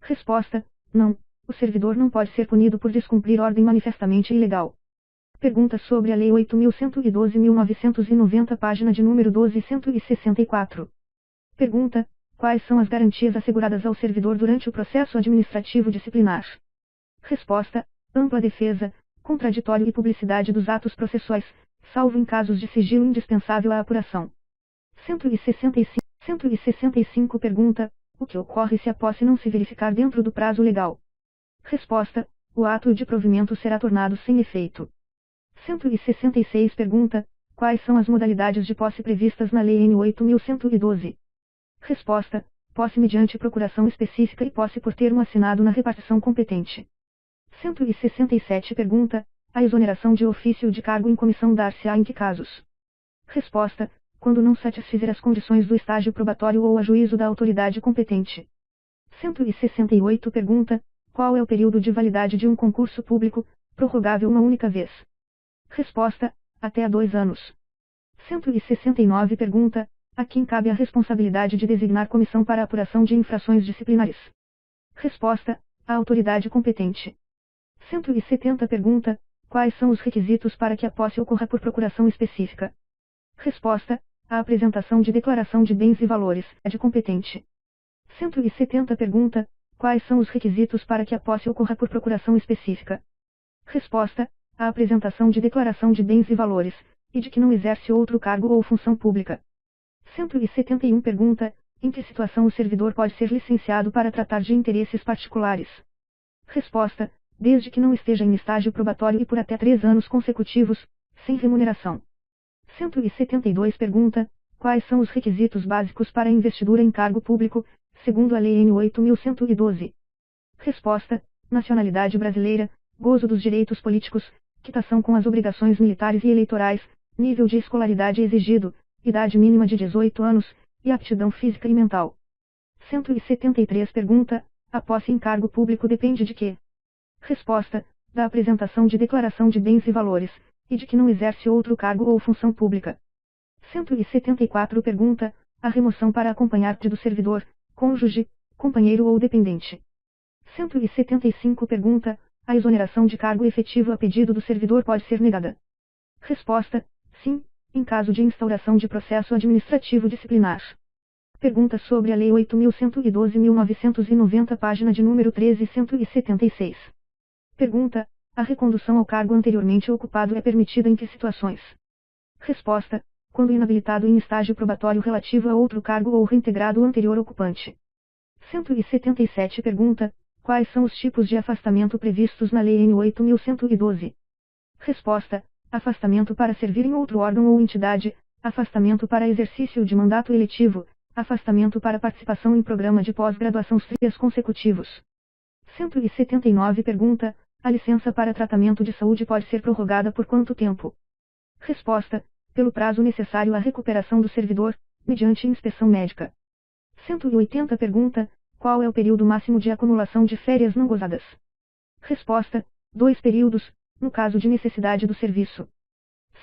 Resposta: não, o servidor não pode ser punido por descumprir ordem manifestamente ilegal. Pergunta sobre a Lei 8.112.990, página de número 12 e 164. Pergunta: quais são as garantias asseguradas ao servidor durante o processo administrativo disciplinar? Resposta: ampla defesa, contraditório e publicidade dos atos processuais, salvo em casos de sigilo indispensável à apuração. 165 pergunta: o que ocorre se a posse não se verificar dentro do prazo legal? Resposta: o ato de provimento será tornado sem efeito. 166 pergunta: quais são as modalidades de posse previstas na Lei N. 8.112? Resposta: posse mediante procuração específica e posse por termo assinado na repartição competente. 167 pergunta: a exoneração de ofício de cargo em comissão dar-se-á em que casos? Resposta: quando não satisfizer as condições do estágio probatório ou a juízo da autoridade competente. 168 pergunta: qual é o período de validade de um concurso público, prorrogável uma única vez? Resposta: até 2 anos. 169 pergunta: a quem cabe a responsabilidade de designar comissão para apuração de infrações disciplinares? Resposta: à autoridade competente. 170 pergunta: quais são os requisitos para que a posse ocorra por procuração específica? Resposta: a apresentação de declaração de bens e valores, é de competente. 170 pergunta: quais são os requisitos para que a posse ocorra por procuração específica? Resposta: a apresentação de declaração de bens e valores, e de que não exerce outro cargo ou função pública. 171 pergunta: em que situação o servidor pode ser licenciado para tratar de interesses particulares? Resposta: desde que não esteja em estágio probatório e por até 3 anos consecutivos, sem remuneração. 172 pergunta: quais são os requisitos básicos para a investidura em cargo público, segundo a Lei N. 8.112? Resposta: nacionalidade brasileira, gozo dos direitos políticos, quitação com as obrigações militares e eleitorais, nível de escolaridade exigido, idade mínima de 18 anos, e aptidão física e mental. 173 pergunta: a posse em cargo público depende de quê? Resposta: da apresentação de declaração de bens e valores, e de que não exerce outro cargo ou função pública. 174 pergunta: a remoção para acompanhar-te do servidor, cônjuge, companheiro ou dependente. 175 pergunta: a exoneração de cargo efetivo a pedido do servidor pode ser negada? Resposta: sim, em caso de instauração de processo administrativo disciplinar. Pergunta sobre a Lei 8.112.1990, página de número 13.176. Pergunta: a recondução ao cargo anteriormente ocupado é permitida em que situações? Resposta: quando inabilitado em estágio probatório relativo a outro cargo ou reintegrado o anterior ocupante. 177 pergunta: quais são os tipos de afastamento previstos na Lei N. 8.112? Resposta: afastamento para servir em outro órgão ou entidade, afastamento para exercício de mandato eletivo, afastamento para participação em programa de pós-graduação 3 dias consecutivos. 179 pergunta: a licença para tratamento de saúde pode ser prorrogada por quanto tempo? Resposta: pelo prazo necessário à recuperação do servidor, mediante inspeção médica. 180 pergunta: qual é o período máximo de acumulação de férias não gozadas? Resposta: 2 períodos, no caso de necessidade do serviço.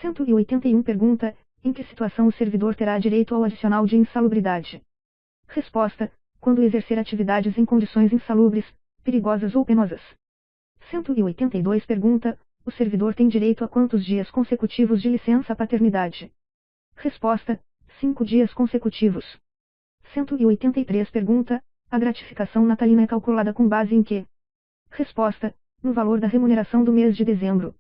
181 pergunta: em que situação o servidor terá direito ao adicional de insalubridade? Resposta: quando exercer atividades em condições insalubres, perigosas ou penosas. 182 pergunta: o servidor tem direito a quantos dias consecutivos de licença paternidade? Resposta: 5 dias consecutivos. 183 pergunta: a gratificação natalina é calculada com base em quê? Resposta: no valor da remuneração do mês de dezembro.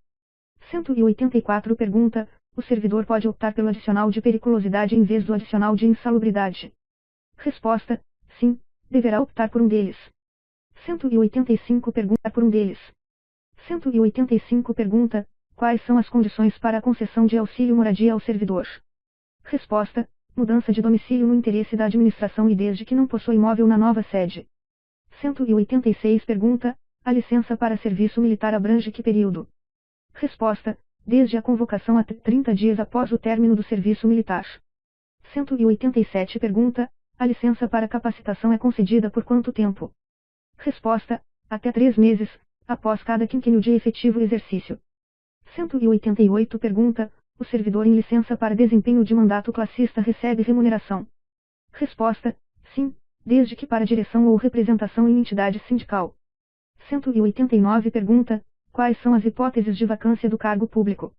184 pergunta: o servidor pode optar pelo adicional de periculosidade em vez do adicional de insalubridade? Resposta: sim, deverá optar por um deles. 185 pergunta por um deles. 185 pergunta: quais são as condições para a concessão de auxílio moradia ao servidor? Resposta: mudança de domicílio no interesse da administração e desde que não possua imóvel na nova sede. 186 pergunta: a licença para serviço militar abrange que período? Resposta: desde a convocação até 30 dias após o término do serviço militar. 187 pergunta: a licença para capacitação é concedida por quanto tempo? Resposta: até 3 meses, após cada quinquênio de efetivo exercício. 188 pergunta: o servidor em licença para desempenho de mandato classista recebe remuneração? Resposta: sim, desde que para direção ou representação em entidade sindical. 189 pergunta: quais são as hipóteses de vacância do cargo público?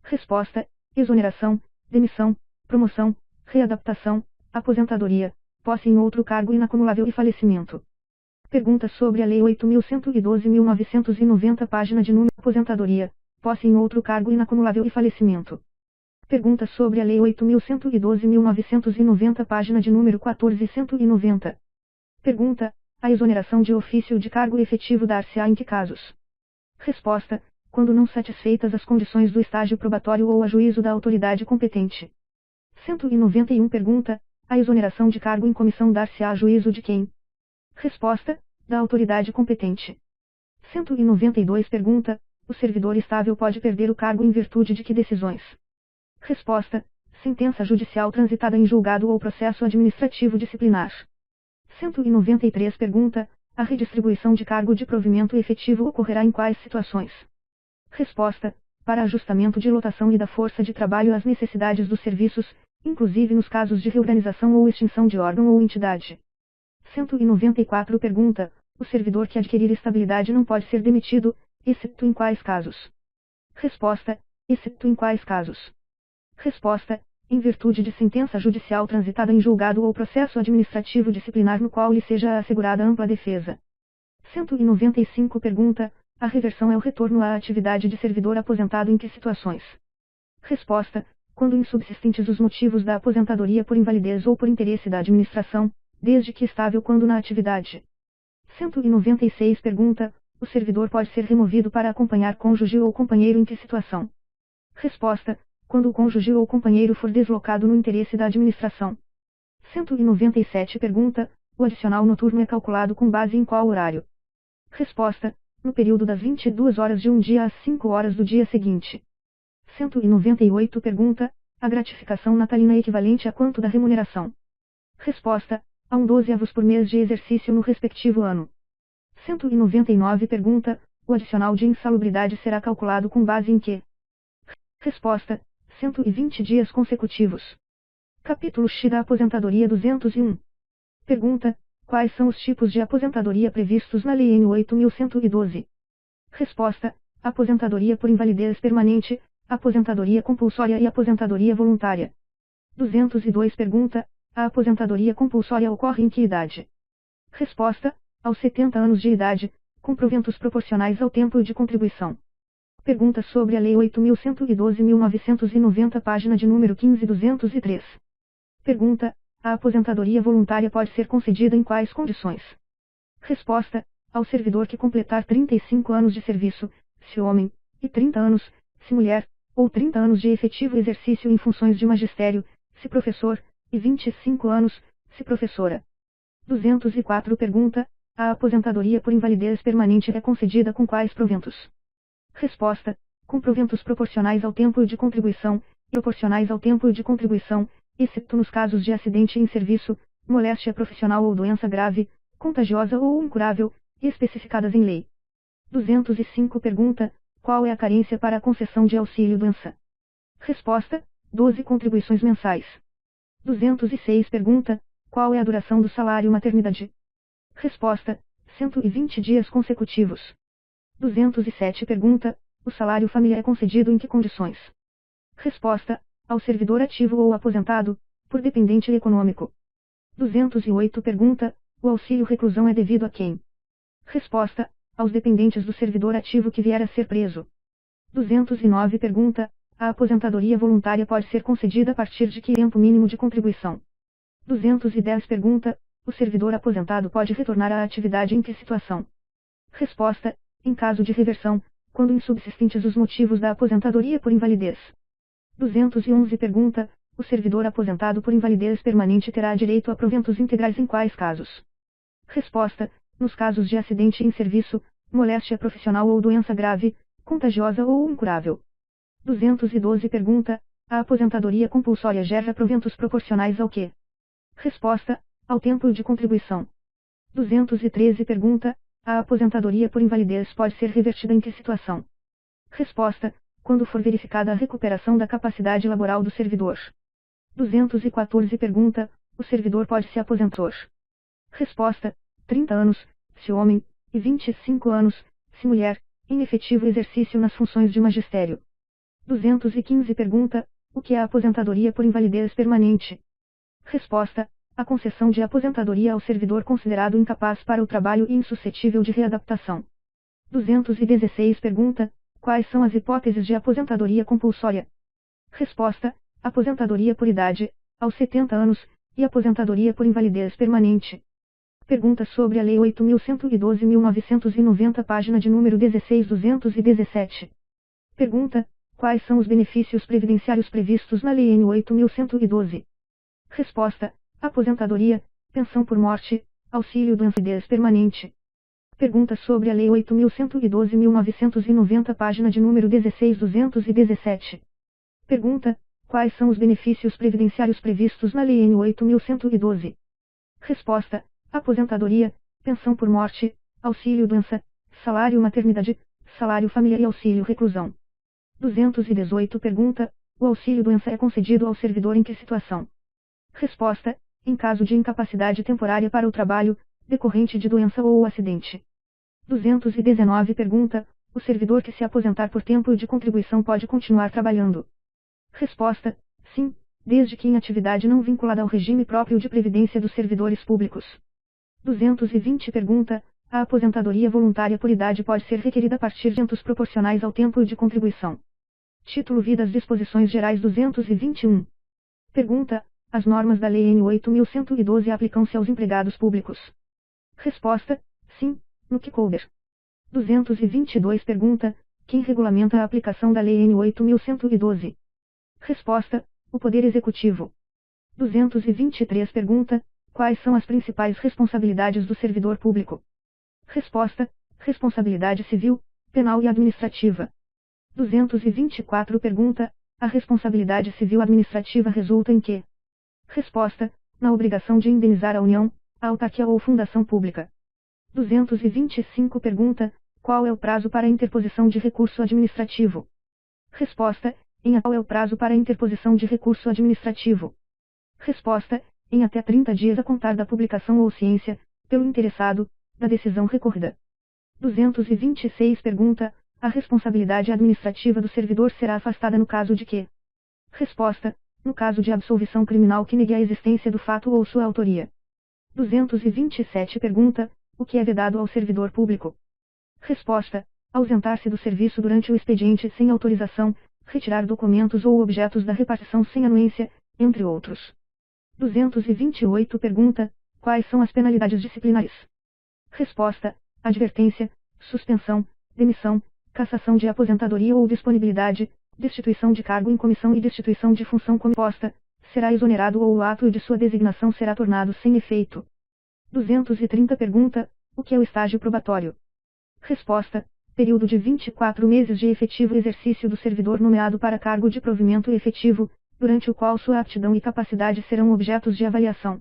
Resposta: exoneração, demissão, promoção, readaptação, aposentadoria, posse em outro cargo inacumulável e falecimento. Pergunta sobre a Lei 8.112.1990, página de número aposentadoria, posse em outro cargo inacumulável e falecimento. Pergunta sobre a Lei 8.112.990, página de número 1490. Pergunta: a exoneração de ofício de cargo efetivo dar-se-á em que casos? Resposta: quando não satisfeitas as condições do estágio probatório ou a juízo da autoridade competente. 191. Pergunta: a exoneração de cargo em comissão dar-se-á a juízo de quem? Resposta: da autoridade competente. 192. Pergunta: o servidor estável pode perder o cargo em virtude de que decisões? Resposta: sentença judicial transitada em julgado ou processo administrativo disciplinar. 193. Pergunta: a redistribuição de cargo de provimento efetivo ocorrerá em quais situações? Resposta: para ajustamento de lotação e da força de trabalho às necessidades dos serviços, inclusive nos casos de reorganização ou extinção de órgão ou entidade. 194. Pergunta: o servidor que adquirir estabilidade não pode ser demitido, exceto em quais casos? Resposta: exceto em quais casos? Resposta: em virtude de sentença judicial transitada em julgado ou processo administrativo disciplinar no qual lhe seja assegurada ampla defesa. 195. Pergunta: a reversão é o retorno à atividade de servidor aposentado em que situações? Resposta: quando insubsistentes os motivos da aposentadoria por invalidez ou por interesse da administração, desde que estável quando na atividade. 196. Pergunta: o servidor pode ser removido para acompanhar cônjuge ou companheiro em que situação? Resposta: quando o cônjuge ou companheiro for deslocado no interesse da administração. 197. Pergunta: o adicional noturno é calculado com base em qual horário? Resposta: no período das 22 horas de um dia às 5 horas do dia seguinte. 198. Pergunta: a gratificação natalina é equivalente a quanto da remuneração? Resposta: a 1/12 por mês de exercício no respectivo ano. 199. Pergunta: o adicional de insalubridade será calculado com base em quê? Resposta: 120 dias consecutivos. Capítulo X da Aposentadoria 201. Pergunta: quais são os tipos de aposentadoria previstos na Lei N. 8.112? Resposta: aposentadoria por invalidez permanente, aposentadoria compulsória e aposentadoria voluntária. 202. Pergunta: a aposentadoria compulsória ocorre em que idade? Resposta: aos 70 anos de idade, com proventos proporcionais ao tempo de contribuição. Pergunta sobre a Lei 8.112.990, página de número 15.203. Pergunta: a aposentadoria voluntária pode ser concedida em quais condições? Resposta: ao servidor que completar 35 anos de serviço, se homem, e 30 anos, se mulher, ou 30 anos de efetivo exercício em funções de magistério, se professor, e 25 anos, se professora. 204. Pergunta: a aposentadoria por invalidez permanente é concedida com quais proventos? Resposta: com proventos proporcionais ao tempo de contribuição, e proporcionais ao tempo de contribuição, exceto nos casos de acidente em serviço, moléstia profissional ou doença grave, contagiosa ou incurável, especificadas em lei. 205. Pergunta: qual é a carência para a concessão de auxílio-doença? Resposta: 12 contribuições mensais. 206. Pergunta: qual é a duração do salário maternidade? Resposta: 120 dias consecutivos. 207. Pergunta: o salário família é concedido em que condições? Resposta: ao servidor ativo ou aposentado, por dependente econômico. 208. Pergunta: o auxílio reclusão é devido a quem? Resposta: aos dependentes do servidor ativo que vier a ser preso. 209. Pergunta: a aposentadoria voluntária pode ser concedida a partir de que tempo mínimo de contribuição? 210. Pergunta: o servidor aposentado pode retornar à atividade em que situação? Resposta: em caso de reversão, quando insubsistentes os motivos da aposentadoria por invalidez. 211. Pergunta: o servidor aposentado por invalidez permanente terá direito a proventos integrais em quais casos? Resposta: nos casos de acidente em serviço, moléstia profissional ou doença grave, contagiosa ou incurável. 212. Pergunta: a aposentadoria compulsória gera proventos proporcionais ao quê? Resposta: ao tempo de contribuição. 213. Pergunta: a aposentadoria por invalidez pode ser revertida em que situação? Resposta: quando for verificada a recuperação da capacidade laboral do servidor. 214. Pergunta: o servidor pode se aposentar? Resposta: 30 anos, se homem, e 25 anos, se mulher, em efetivo exercício nas funções de magistério. 215. Pergunta: o que é a aposentadoria por invalidez permanente? Resposta: a concessão de aposentadoria ao servidor considerado incapaz para o trabalho e insuscetível de readaptação. 216. Pergunta: quais são as hipóteses de aposentadoria compulsória? Resposta: aposentadoria por idade, aos 70 anos, e aposentadoria por invalidez permanente. Pergunta sobre a Lei 8.112.990, página de número 16.217. Pergunta: quais são os benefícios previdenciários previstos na Lei N. 8.112? Resposta: aposentadoria, pensão por morte, auxílio doença e invalidez permanente. Pergunta sobre a Lei 8.112.990, página de número 16.217. Pergunta: quais são os benefícios previdenciários previstos na Lei N. 8.112? Resposta: aposentadoria, pensão por morte, auxílio doença, salário maternidade, salário família e auxílio reclusão. 218. Pergunta: o auxílio doença é concedido ao servidor em que situação? Resposta: em caso de incapacidade temporária para o trabalho, decorrente de doença ou acidente. 219. Pergunta: o servidor que se aposentar por tempo de contribuição pode continuar trabalhando? Resposta: sim, desde que em atividade não vinculada ao regime próprio de previdência dos servidores públicos. 220. Pergunta: a aposentadoria voluntária por idade pode ser requerida a partir de eventos proporcionais ao tempo de contribuição. Título V das Disposições Gerais 221. Pergunta: as normas da Lei N. 8.112 aplicam-se aos empregados públicos? Resposta: sim, no que couber. 222. Pergunta: quem regulamenta a aplicação da Lei N. 8.112? Resposta: o Poder Executivo. 223. Pergunta: quais são as principais responsabilidades do servidor público? Resposta: responsabilidade civil, penal e administrativa. 224. Pergunta: a responsabilidade civil administrativa resulta em quê? Resposta: na obrigação de indenizar a União, a autarquia ou fundação pública. 225. Pergunta: qual é o prazo para a interposição de recurso administrativo? Resposta: qual é o prazo para a interposição de recurso administrativo? Resposta: em até 30 dias a contar da publicação ou ciência, pelo interessado, da decisão recorrida. 226. Pergunta: a responsabilidade administrativa do servidor será afastada no caso de quê? Resposta: no caso de absolvição criminal que negue a existência do fato ou sua autoria. 227. Pergunta: o que é vedado ao servidor público? Resposta: ausentar-se do serviço durante o expediente sem autorização, retirar documentos ou objetos da repartição sem anuência, entre outros. 228. Pergunta: quais são as penalidades disciplinares? Resposta: advertência, suspensão, demissão, cassação de aposentadoria ou disponibilidade, destituição de cargo em comissão e destituição de função como posta, será exonerado ou o ato de sua designação será tornado sem efeito. 230. Pergunta: o que é o estágio probatório? Resposta: período de 24 meses de efetivo exercício do servidor nomeado para cargo de provimento efetivo, durante o qual sua aptidão e capacidade serão objetos de avaliação.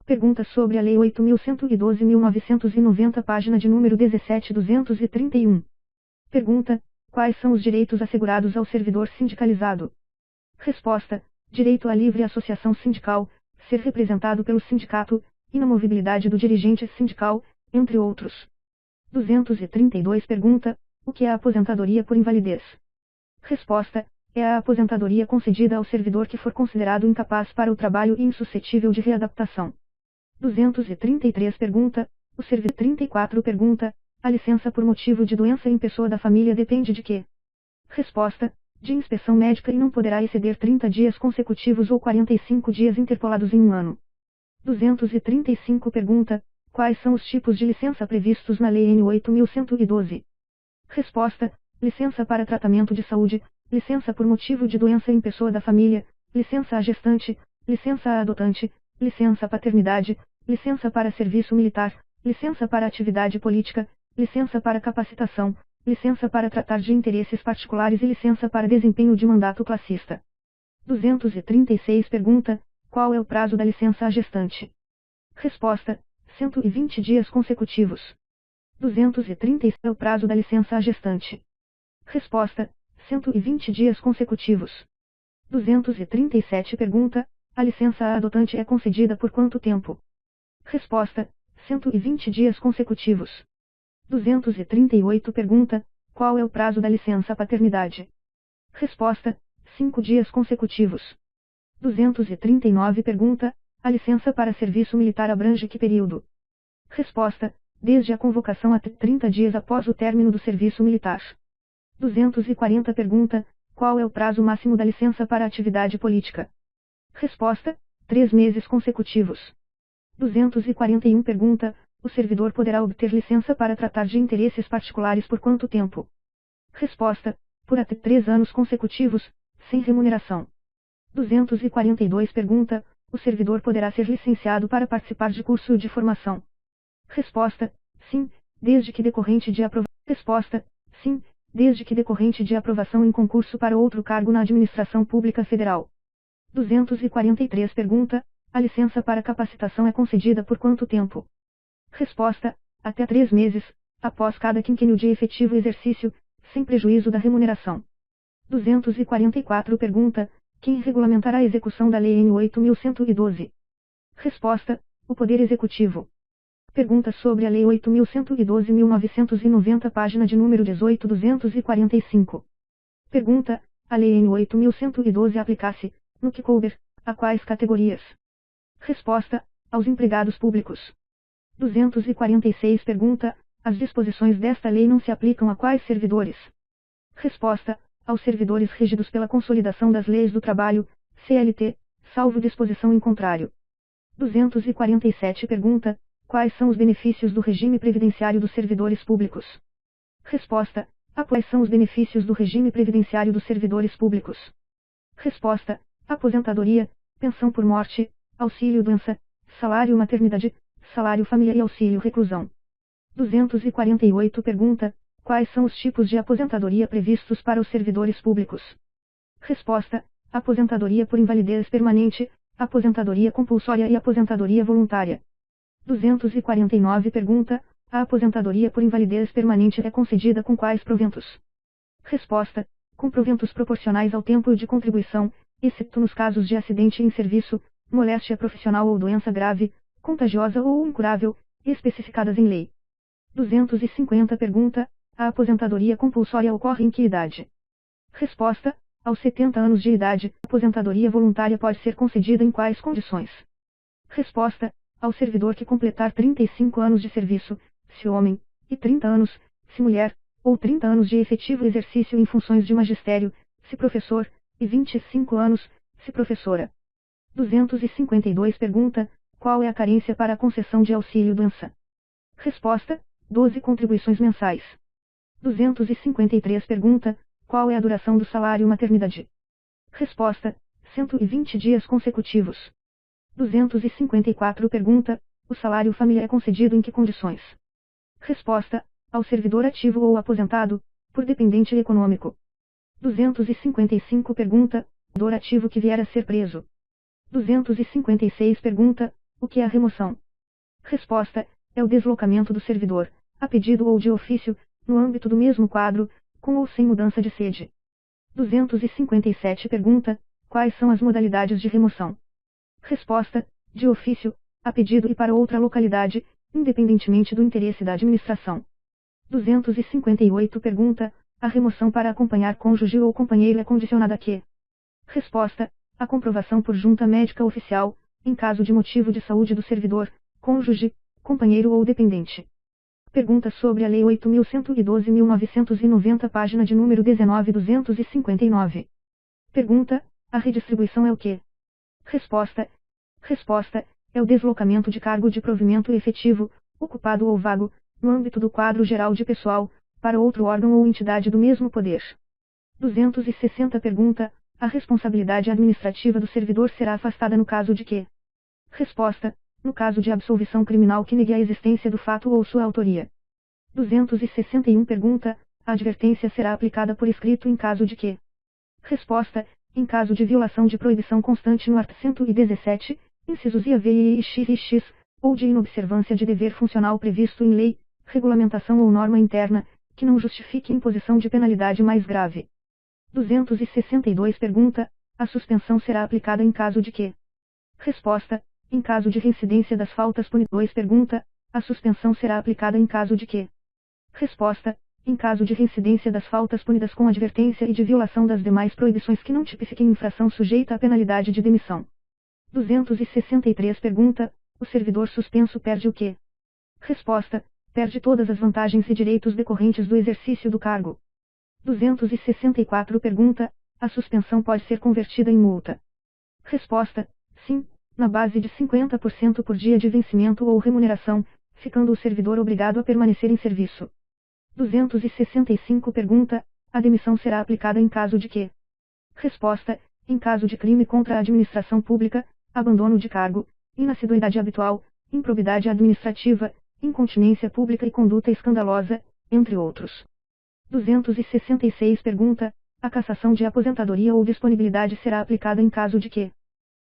Pergunta sobre a Lei 8.112.990, página de número 17.231. Pergunta: quais são os direitos assegurados ao servidor sindicalizado? Resposta: direito à livre associação sindical, ser representado pelo sindicato, inamovibilidade do dirigente sindical, entre outros. 232. Pergunta: o que é a aposentadoria por invalidez? Resposta: é a aposentadoria concedida ao servidor que for considerado incapaz para o trabalho e insuscetível de readaptação. 233. Pergunta: o servidor 34. Pergunta: a licença por motivo de doença em pessoa da família depende de quê? Resposta: de inspeção médica e não poderá exceder 30 dias consecutivos ou 45 dias interpolados em um ano. 235. Pergunta: quais são os tipos de licença previstos na Lei N. 8.112? Resposta: licença para tratamento de saúde, licença por motivo de doença em pessoa da família, licença à gestante, licença à adotante, licença paternidade, licença para serviço militar, licença para atividade política, licença para capacitação, licença para tratar de interesses particulares e licença para desempenho de mandato classista. 236. Pergunta: qual é o prazo da licença à gestante? Resposta: 120 dias consecutivos. 236. É o prazo da licença à gestante. Resposta: 120 dias consecutivos. 237. Pergunta: a licença à adotante é concedida por quanto tempo? Resposta: 120 dias consecutivos. 238. Pergunta: qual é o prazo da licença paternidade? Resposta: 5 dias consecutivos. 239. Pergunta: a licença para serviço militar abrange que período? Resposta: desde a convocação até 30 dias após o término do serviço militar. 240. Pergunta: Qual é o prazo máximo da licença para atividade política? Resposta: 3 meses consecutivos. 241 pergunta: o servidor poderá obter licença para tratar de interesses particulares por quanto tempo? Resposta: por até 3 anos consecutivos, sem remuneração. 242 pergunta: o servidor poderá ser licenciado para participar de curso de formação? Resposta: sim, desde que decorrente de aprovação. Resposta: sim, desde que decorrente de aprovação em concurso para outro cargo na administração pública federal. 243 pergunta: a licença para capacitação é concedida por quanto tempo? Resposta: até 3 meses, após cada quinquênio de efetivo exercício, sem prejuízo da remuneração. 244 pergunta: quem regulamentará a execução da Lei N. 8.112? Resposta: o Poder Executivo. Pergunta sobre a Lei 8.112/1990, página de número 18.245. Pergunta: a Lei N. 8.112 aplica-se, no que couber, a quais categorias? Resposta: aos empregados públicos. 246 pergunta: as disposições desta lei não se aplicam a quais servidores? Resposta: aos servidores regidos pela Consolidação das Leis do Trabalho, CLT, salvo disposição em contrário. 247 pergunta: quais são os benefícios do regime previdenciário dos servidores públicos? Resposta: quais são os benefícios do regime previdenciário dos servidores públicos? Resposta: aposentadoria, pensão por morte, auxílio-doença, salário maternidade, salário família e auxílio reclusão. 248 pergunta: quais são os tipos de aposentadoria previstos para os servidores públicos? Resposta: aposentadoria por invalidez permanente, aposentadoria compulsória e aposentadoria voluntária. 249 pergunta: a aposentadoria por invalidez permanente é concedida com quais proventos? Resposta: com proventos proporcionais ao tempo de contribuição, exceto nos casos de acidente em serviço, moléstia profissional ou doença grave, contagiosa ou incurável, especificadas em lei. 250 pergunta: a aposentadoria compulsória ocorre em que idade? Resposta: aos 70 anos de idade. A aposentadoria voluntária pode ser concedida em quais condições? Resposta: ao servidor que completar 35 anos de serviço, se homem, e 30 anos, se mulher, ou 30 anos de efetivo exercício em funções de magistério, se professor, e 25 anos, se professora. 252 pergunta: qual é a carência para a concessão de auxílio-doença? Resposta: 12 contribuições mensais. 253 pergunta: qual é a duração do salário maternidade? Resposta: 120 dias consecutivos. 254 pergunta: o salário família é concedido em que condições? Resposta: ao servidor ativo ou aposentado, por dependente econômico. 255 pergunta: o servidor ativo que vier a ser preso. 256 pergunta: o que é a remoção? Resposta: é o deslocamento do servidor, a pedido ou de ofício, no âmbito do mesmo quadro, com ou sem mudança de sede. 257 pergunta: quais são as modalidades de remoção? Resposta: de ofício, a pedido e para outra localidade, independentemente do interesse da administração. 258 pergunta: a remoção para acompanhar cônjuge ou companheiro é condicionada a quê? Resposta: a comprovação por junta médica oficial, em caso de motivo de saúde do servidor, cônjuge, companheiro ou dependente. Pergunta sobre a Lei 8.112/1990, página de número 19.259. Pergunta: a redistribuição é o quê? Resposta: é o deslocamento de cargo de provimento efetivo, ocupado ou vago, no âmbito do quadro geral de pessoal, para outro órgão ou entidade do mesmo poder. 260 pergunta: a responsabilidade administrativa do servidor será afastada no caso de quê? Resposta: no caso de absolvição criminal que negue a existência do fato ou sua autoria. 261 pergunta: a advertência será aplicada por escrito em caso de quê? Resposta: em caso de violação de proibição constante no artigo 117, incisos I, A, V e X, ou de inobservância de dever funcional previsto em lei, regulamentação ou norma interna, que não justifique imposição de penalidade mais grave. 262 pergunta: a suspensão será aplicada em caso de quê? Resposta: em caso de reincidência das faltas punitivas. Pergunta: a suspensão será aplicada em caso de quê? Resposta: em caso de reincidência das faltas punidas com advertência e de violação das demais proibições que não tipifiquem infração sujeita à penalidade de demissão. 263 pergunta: o servidor suspenso perde o quê? Resposta: perde todas as vantagens e direitos decorrentes do exercício do cargo. 264 pergunta: a suspensão pode ser convertida em multa. Resposta: sim, na base de 50% por dia de vencimento ou remuneração, ficando o servidor obrigado a permanecer em serviço. 265 Pergunta: a demissão será aplicada em caso de quê? Resposta: em caso de crime contra a administração pública, abandono de cargo, inassiduidade habitual, improbidade administrativa, incontinência pública e conduta escandalosa, entre outros. 266 Pergunta: a cassação de aposentadoria ou disponibilidade será aplicada em caso de quê?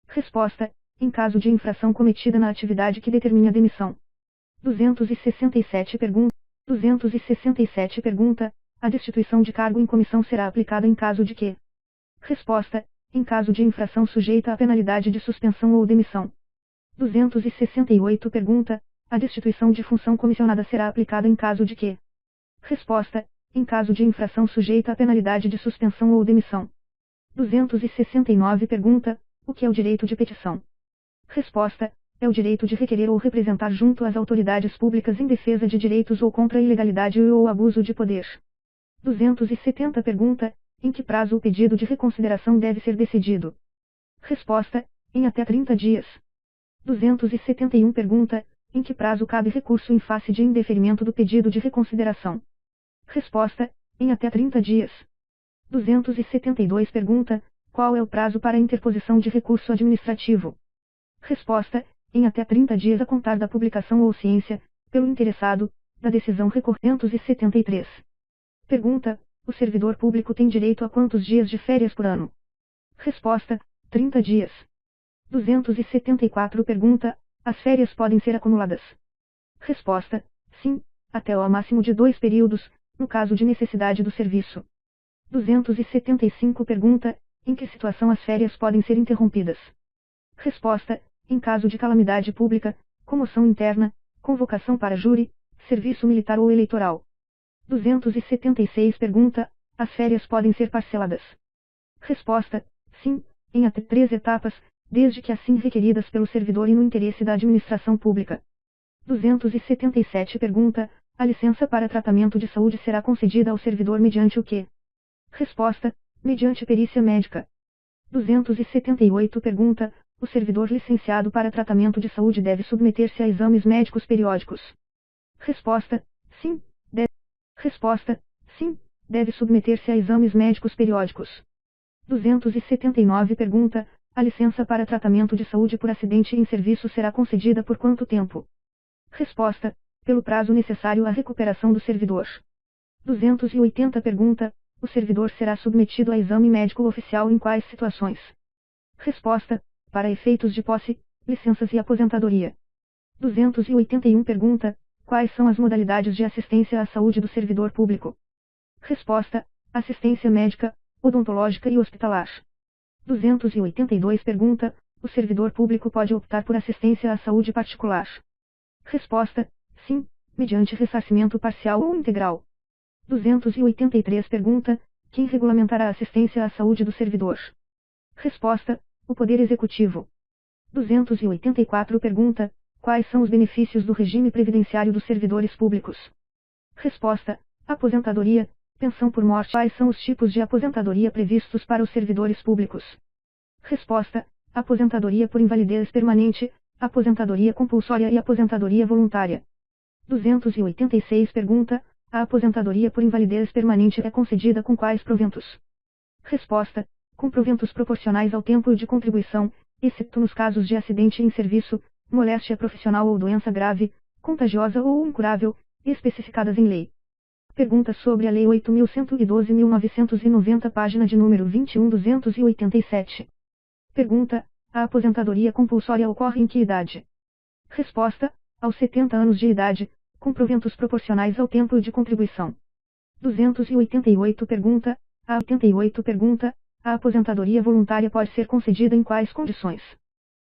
Resposta: em caso de infração cometida na atividade que determine a demissão. 267 Pergunta: a destituição de cargo em comissão será aplicada em caso de quê? Resposta: em caso de infração sujeita à penalidade de suspensão ou demissão. 268 Pergunta: a destituição de função comissionada será aplicada em caso de quê? Resposta: em caso de infração sujeita à penalidade de suspensão ou demissão. 269 Pergunta: o que é o direito de petição? Resposta: é o direito de requerer ou representar junto às autoridades públicas em defesa de direitos ou contra a ilegalidade ou abuso de poder. 270 Pergunta: em que prazo o pedido de reconsideração deve ser decidido? Resposta: em até 30 dias. 271 Pergunta: em que prazo cabe recurso em face de indeferimento do pedido de reconsideração? Resposta: em até 30 dias. 272 Pergunta: qual é o prazo para a interposição de recurso administrativo? Resposta: em até 30 dias a contar da publicação ou ciência, pelo interessado, da decisão recorrente. 273. Pergunta: o servidor público tem direito a quantos dias de férias por ano? Resposta: 30 dias. 274 Pergunta: as férias podem ser acumuladas? Resposta: sim, até ao máximo de 2 períodos, no caso de necessidade do serviço. 275 Pergunta: em que situação as férias podem ser interrompidas? Resposta: em caso de calamidade pública, comoção interna, convocação para júri, serviço militar ou eleitoral. 276 Pergunta: as férias podem ser parceladas? Resposta: sim, em até 3 etapas, desde que assim requeridas pelo servidor e no interesse da administração pública. 277 Pergunta: a licença para tratamento de saúde será concedida ao servidor mediante o quê? Resposta: mediante perícia médica. 278 Pergunta: o servidor licenciado para tratamento de saúde deve submeter-se a exames médicos periódicos? Resposta: sim, deve. Resposta: sim, deve submeter-se a exames médicos periódicos. 279 Pergunta: a licença para tratamento de saúde por acidente em serviço será concedida por quanto tempo? Resposta: pelo prazo necessário à recuperação do servidor. 280 Pergunta: o servidor será submetido a exame médico oficial em quais situações? Resposta: para efeitos de posse, licenças e aposentadoria. 281 Pergunta: quais são as modalidades de assistência à saúde do servidor público? Resposta: assistência médica, odontológica e hospitalar. 282 Pergunta: o servidor público pode optar por assistência à saúde particular? Resposta: sim, mediante ressarcimento parcial ou integral. 283 Pergunta: quem regulamentará a assistência à saúde do servidor? Resposta: o Poder Executivo. 284 Pergunta: quais são os benefícios do regime previdenciário dos servidores públicos? Resposta: aposentadoria, pensão por morte. Quais são os tipos de aposentadoria previstos para os servidores públicos? Resposta: aposentadoria por invalidez permanente, aposentadoria compulsória e aposentadoria voluntária. 286 Pergunta: a aposentadoria por invalidez permanente é concedida com quais proventos? Resposta: com proventos proporcionais ao tempo de contribuição, exceto nos casos de acidente em serviço, moléstia profissional ou doença grave, contagiosa ou incurável, especificadas em lei. Pergunta sobre a Lei 8.112.990, página de número 21.287. Pergunta: a aposentadoria compulsória ocorre em que idade? Resposta: aos 70 anos de idade, com proventos proporcionais ao tempo de contribuição. 288 Pergunta: a aposentadoria voluntária pode ser concedida em quais condições?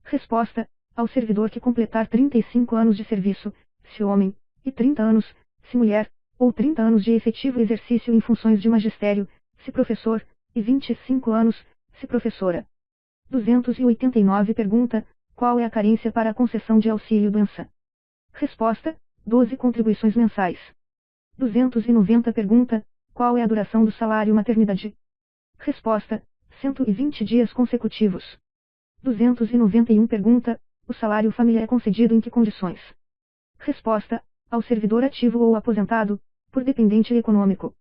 Resposta: ao servidor que completar 35 anos de serviço, se homem, e 30 anos, se mulher, ou 30 anos de efetivo exercício em funções de magistério, se professor, e 25 anos, se professora. 289 Pergunta: qual é a carência para a concessão de auxílio-doença? Resposta: 12 contribuições mensais. 290 Pergunta: qual é a duração do salário maternidade? Resposta: 120 dias consecutivos. 291 pergunta: o salário família é concedido em que condições? Resposta: ao servidor ativo ou aposentado, por dependente econômico.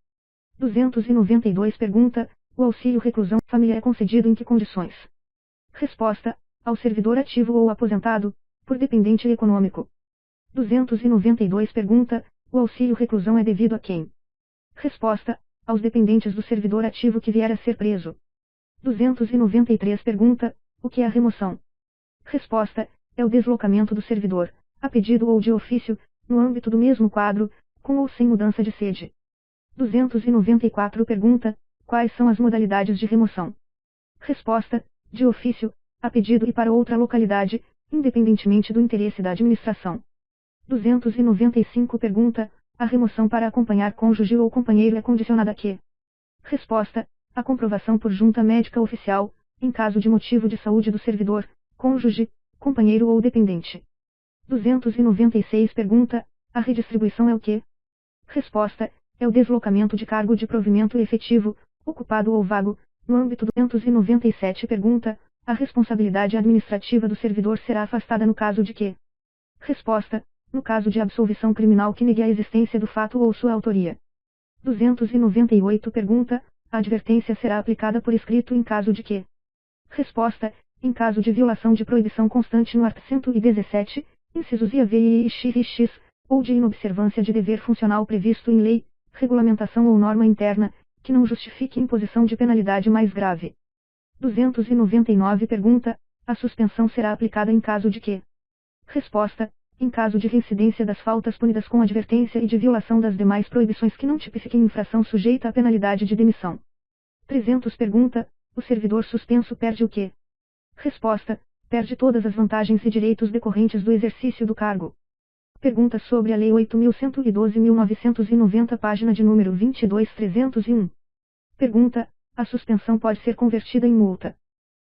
292 pergunta: o auxílio reclusão família é concedido em que condições? Resposta: ao servidor ativo ou aposentado, por dependente econômico. 292 pergunta: o auxílio reclusão é devido a quem? Resposta: aos dependentes do servidor ativo que vier a ser preso. 293 pergunta: o que é a remoção? Resposta: é o deslocamento do servidor, a pedido ou de ofício, no âmbito do mesmo quadro, com ou sem mudança de sede. 294 pergunta: quais são as modalidades de remoção? Resposta: de ofício, a pedido e para outra localidade, independentemente do interesse da administração. 295 pergunta: a remoção para acompanhar cônjuge ou companheiro é condicionada a quê? Resposta: a comprovação por junta médica oficial, em caso de motivo de saúde do servidor, cônjuge, companheiro ou dependente. 296 pergunta: a redistribuição é o quê? Resposta: é o deslocamento de cargo de provimento efetivo, ocupado ou vago, no âmbito do 297 pergunta: a responsabilidade administrativa do servidor será afastada no caso de quê? Resposta: no caso de absolvição criminal que negue a existência do fato ou sua autoria. 298 pergunta: a advertência será aplicada por escrito em caso de quê? Resposta: em caso de violação de proibição constante no artigo 117, incisos I, V, I, X e X, ou de inobservância de dever funcional previsto em lei, regulamentação ou norma interna, que não justifique imposição de penalidade mais grave. 299 pergunta: a suspensão será aplicada em caso de quê? Resposta: em caso de reincidência das faltas punidas com advertência e de violação das demais proibições que não tipifiquem infração sujeita à penalidade de demissão. 300 pergunta: o servidor suspenso perde o quê? Resposta: perde todas as vantagens e direitos decorrentes do exercício do cargo. Pergunta sobre a Lei 8.112.1990, página de número 22.301. Pergunta: a suspensão pode ser convertida em multa?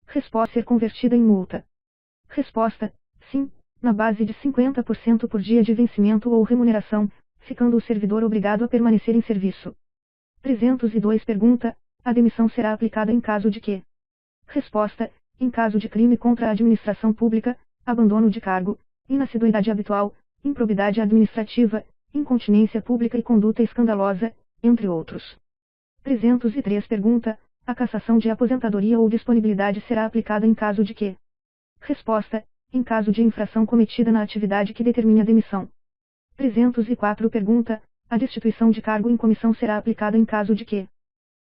Resposta: ser convertida em multa. Resposta: sim, na base de 50% por dia de vencimento ou remuneração, ficando o servidor obrigado a permanecer em serviço. 302 pergunta: a demissão será aplicada em caso de quê? Resposta: em caso de crime contra a administração pública, abandono de cargo, inassiduidade habitual, improbidade administrativa, incontinência pública e conduta escandalosa, entre outros. 303 pergunta: a cassação de aposentadoria ou disponibilidade será aplicada em caso de quê? Resposta: em caso de infração cometida na atividade que determine a demissão. 304 pergunta: a destituição de cargo em comissão será aplicada em caso de quê?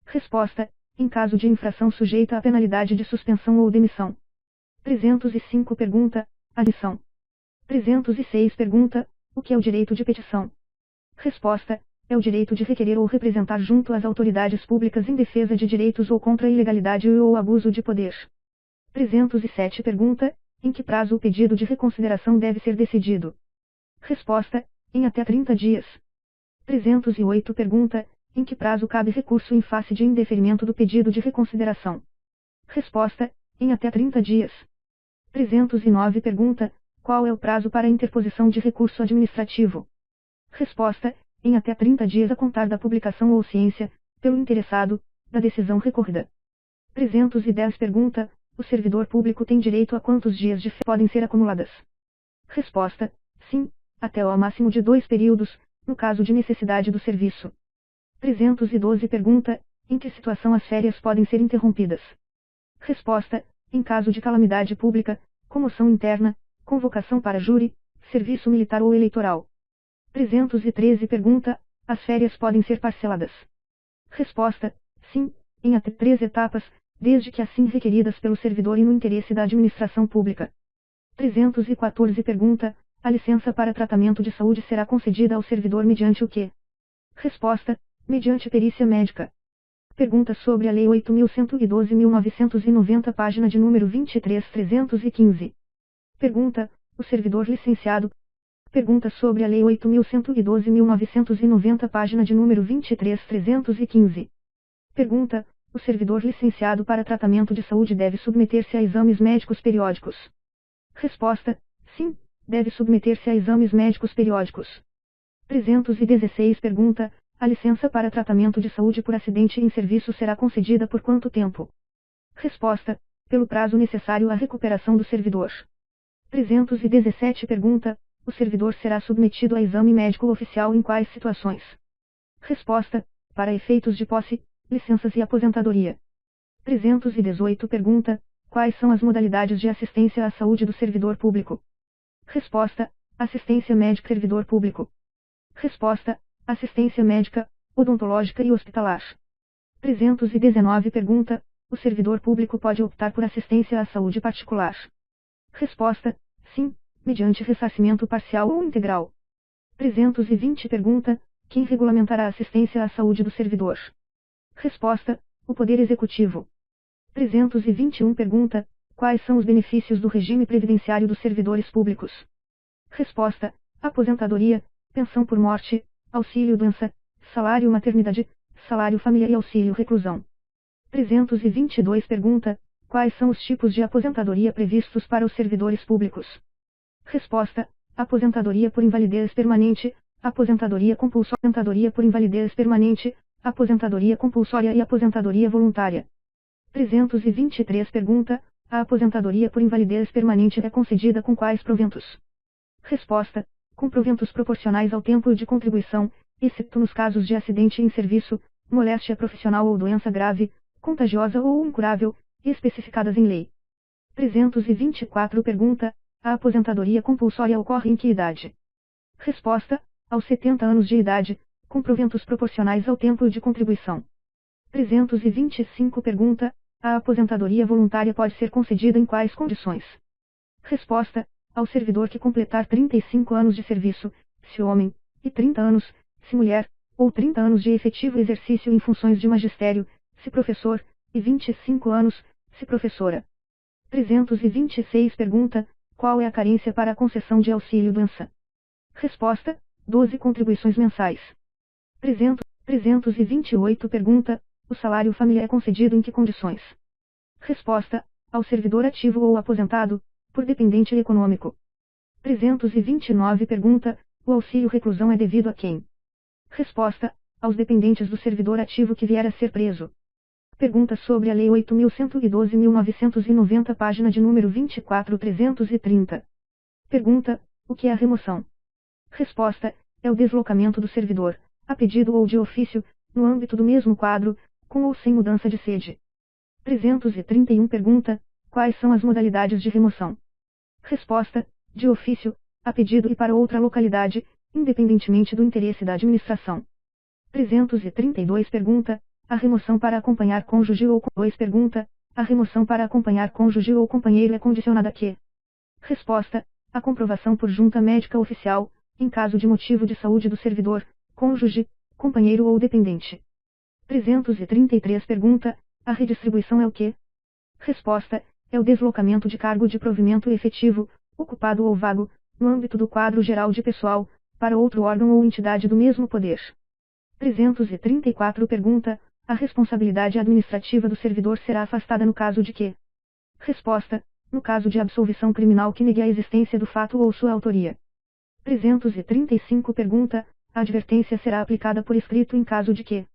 Resposta: em caso de infração sujeita à penalidade de suspensão ou demissão. 305 pergunta: a lição. 306 pergunta: o que é o direito de petição? Resposta: é o direito de requerer ou representar junto às autoridades públicas em defesa de direitos ou contra a ilegalidade ou abuso de poder. 307 pergunta: em que prazo o pedido de reconsideração deve ser decidido? Resposta: em até 30 dias. 308 pergunta: em que prazo cabe recurso em face de indeferimento do pedido de reconsideração? Resposta: em até 30 dias. 309 pergunta: qual é o prazo para a interposição de recurso administrativo? Resposta: em até 30 dias a contar da publicação ou ciência, pelo interessado, da decisão recorrida. 310 pergunta: o servidor público tem direito a quantos dias de férias podem ser acumuladas? Resposta: sim, até ao máximo de 2 períodos, no caso de necessidade do serviço. 312 pergunta: em que situação as férias podem ser interrompidas? Resposta: em caso de calamidade pública, comoção interna, convocação para júri, serviço militar ou eleitoral. 313 pergunta: as férias podem ser parceladas? Resposta: sim, em até 3 etapas, desde que assim requeridas pelo servidor e no interesse da administração pública. 314 pergunta: a licença para tratamento de saúde será concedida ao servidor mediante o quê? Resposta: mediante perícia médica. Pergunta sobre a Lei 8.112.1990, página de número 23.315. Pergunta: o servidor licenciado. Pergunta sobre a Lei 8.112.1990, página de número 23.315. Pergunta: o servidor licenciado para tratamento de saúde deve submeter-se a exames médicos periódicos? Resposta: sim, deve submeter-se a exames médicos periódicos. 316 pergunta: A licença para tratamento de saúde por acidente em serviço será concedida por quanto tempo? Resposta: pelo prazo necessário à recuperação do servidor. 317 pergunta: o servidor será submetido a exame médico oficial em quais situações? Resposta: para efeitos de posse, licenças e aposentadoria. 318 pergunta: quais são as modalidades de assistência à saúde do servidor público? Resposta: assistência médica servidor público. Resposta: assistência médica, odontológica e hospitalar. 319 pergunta: o servidor público pode optar por assistência à saúde particular? Resposta: sim, mediante ressarcimento parcial ou integral. 320 pergunta: quem regulamentará a assistência à saúde do servidor? Resposta: o Poder Executivo. 321 pergunta: quais são os benefícios do regime previdenciário dos servidores públicos? Resposta: aposentadoria, pensão por morte, auxílio-doença, salário maternidade, salário família e auxílio reclusão. 322 pergunta: quais são os tipos de aposentadoria previstos para os servidores públicos? Resposta: aposentadoria por invalidez permanente, aposentadoria compulsória, aposentadoria por invalidez permanente, aposentadoria compulsória e aposentadoria voluntária. 323 pergunta: a aposentadoria por invalidez permanente é concedida com quais proventos? Resposta: com proventos proporcionais ao tempo de contribuição, exceto nos casos de acidente em serviço, moléstia profissional ou doença grave, contagiosa ou incurável, especificadas em lei. 324 pergunta: a aposentadoria compulsória ocorre em que idade? Resposta: aos 70 anos de idade, com proventos proporcionais ao tempo de contribuição. 325 pergunta: a aposentadoria voluntária pode ser concedida em quais condições? Resposta: ao servidor que completar 35 anos de serviço, se homem, e 30 anos, se mulher, ou 30 anos de efetivo exercício em funções de magistério, se professor, e 25 anos, se professora. 326 pergunta: qual é a carência para a concessão de auxílio-doença? Resposta: 12 contribuições mensais. 328 pergunta: o salário família é concedido em que condições? Resposta: ao servidor ativo ou aposentado, por dependente econômico. 329 pergunta: o auxílio reclusão é devido a quem? Resposta: aos dependentes do servidor ativo que vier a ser preso. Pergunta sobre a Lei 8.112.990, página de número 24.330. Pergunta: o que é a remoção? Resposta: é o deslocamento do servidor, a pedido ou de ofício, no âmbito do mesmo quadro, com ou sem mudança de sede. 331 pergunta: quais são as modalidades de remoção? Resposta: de ofício, a pedido e para outra localidade, independentemente do interesse da administração. 332 pergunta: a remoção para acompanhar cônjuge ou 2 pergunta: a remoção para acompanhar cônjuge ou companheiro é condicionada a quê? Resposta: a comprovação por junta médica oficial, em caso de motivo de saúde do servidor, cônjuge, companheiro ou dependente. 333 pergunta: a redistribuição é o quê? Resposta: é o deslocamento de cargo de provimento efetivo, ocupado ou vago, no âmbito do quadro geral de pessoal, para outro órgão ou entidade do mesmo poder. 334 pergunta: a responsabilidade administrativa do servidor será afastada no caso de quê? Resposta: no caso de absolvição criminal que negue a existência do fato ou sua autoria. 335 pergunta: a advertência será aplicada por escrito em caso de quê?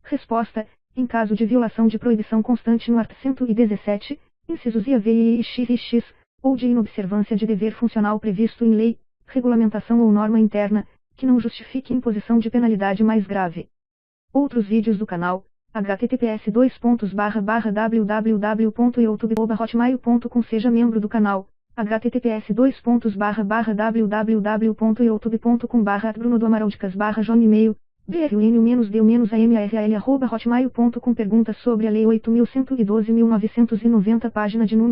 Resposta: em caso de violação de proibição constante no artigo 117, incisos I, V e X, ou de inobservância de dever funcional previsto em lei, regulamentação ou norma interna, que não justifique imposição de penalidade mais grave. Outros vídeos do canal: https://www.youtube.com. Seja membro do canal: https://www.youtube.com/Bruno do Amaral Dicas/João e-mail: brun-d-amal@hotmail.com. Pergunta sobre a Lei 8.112.990, página de número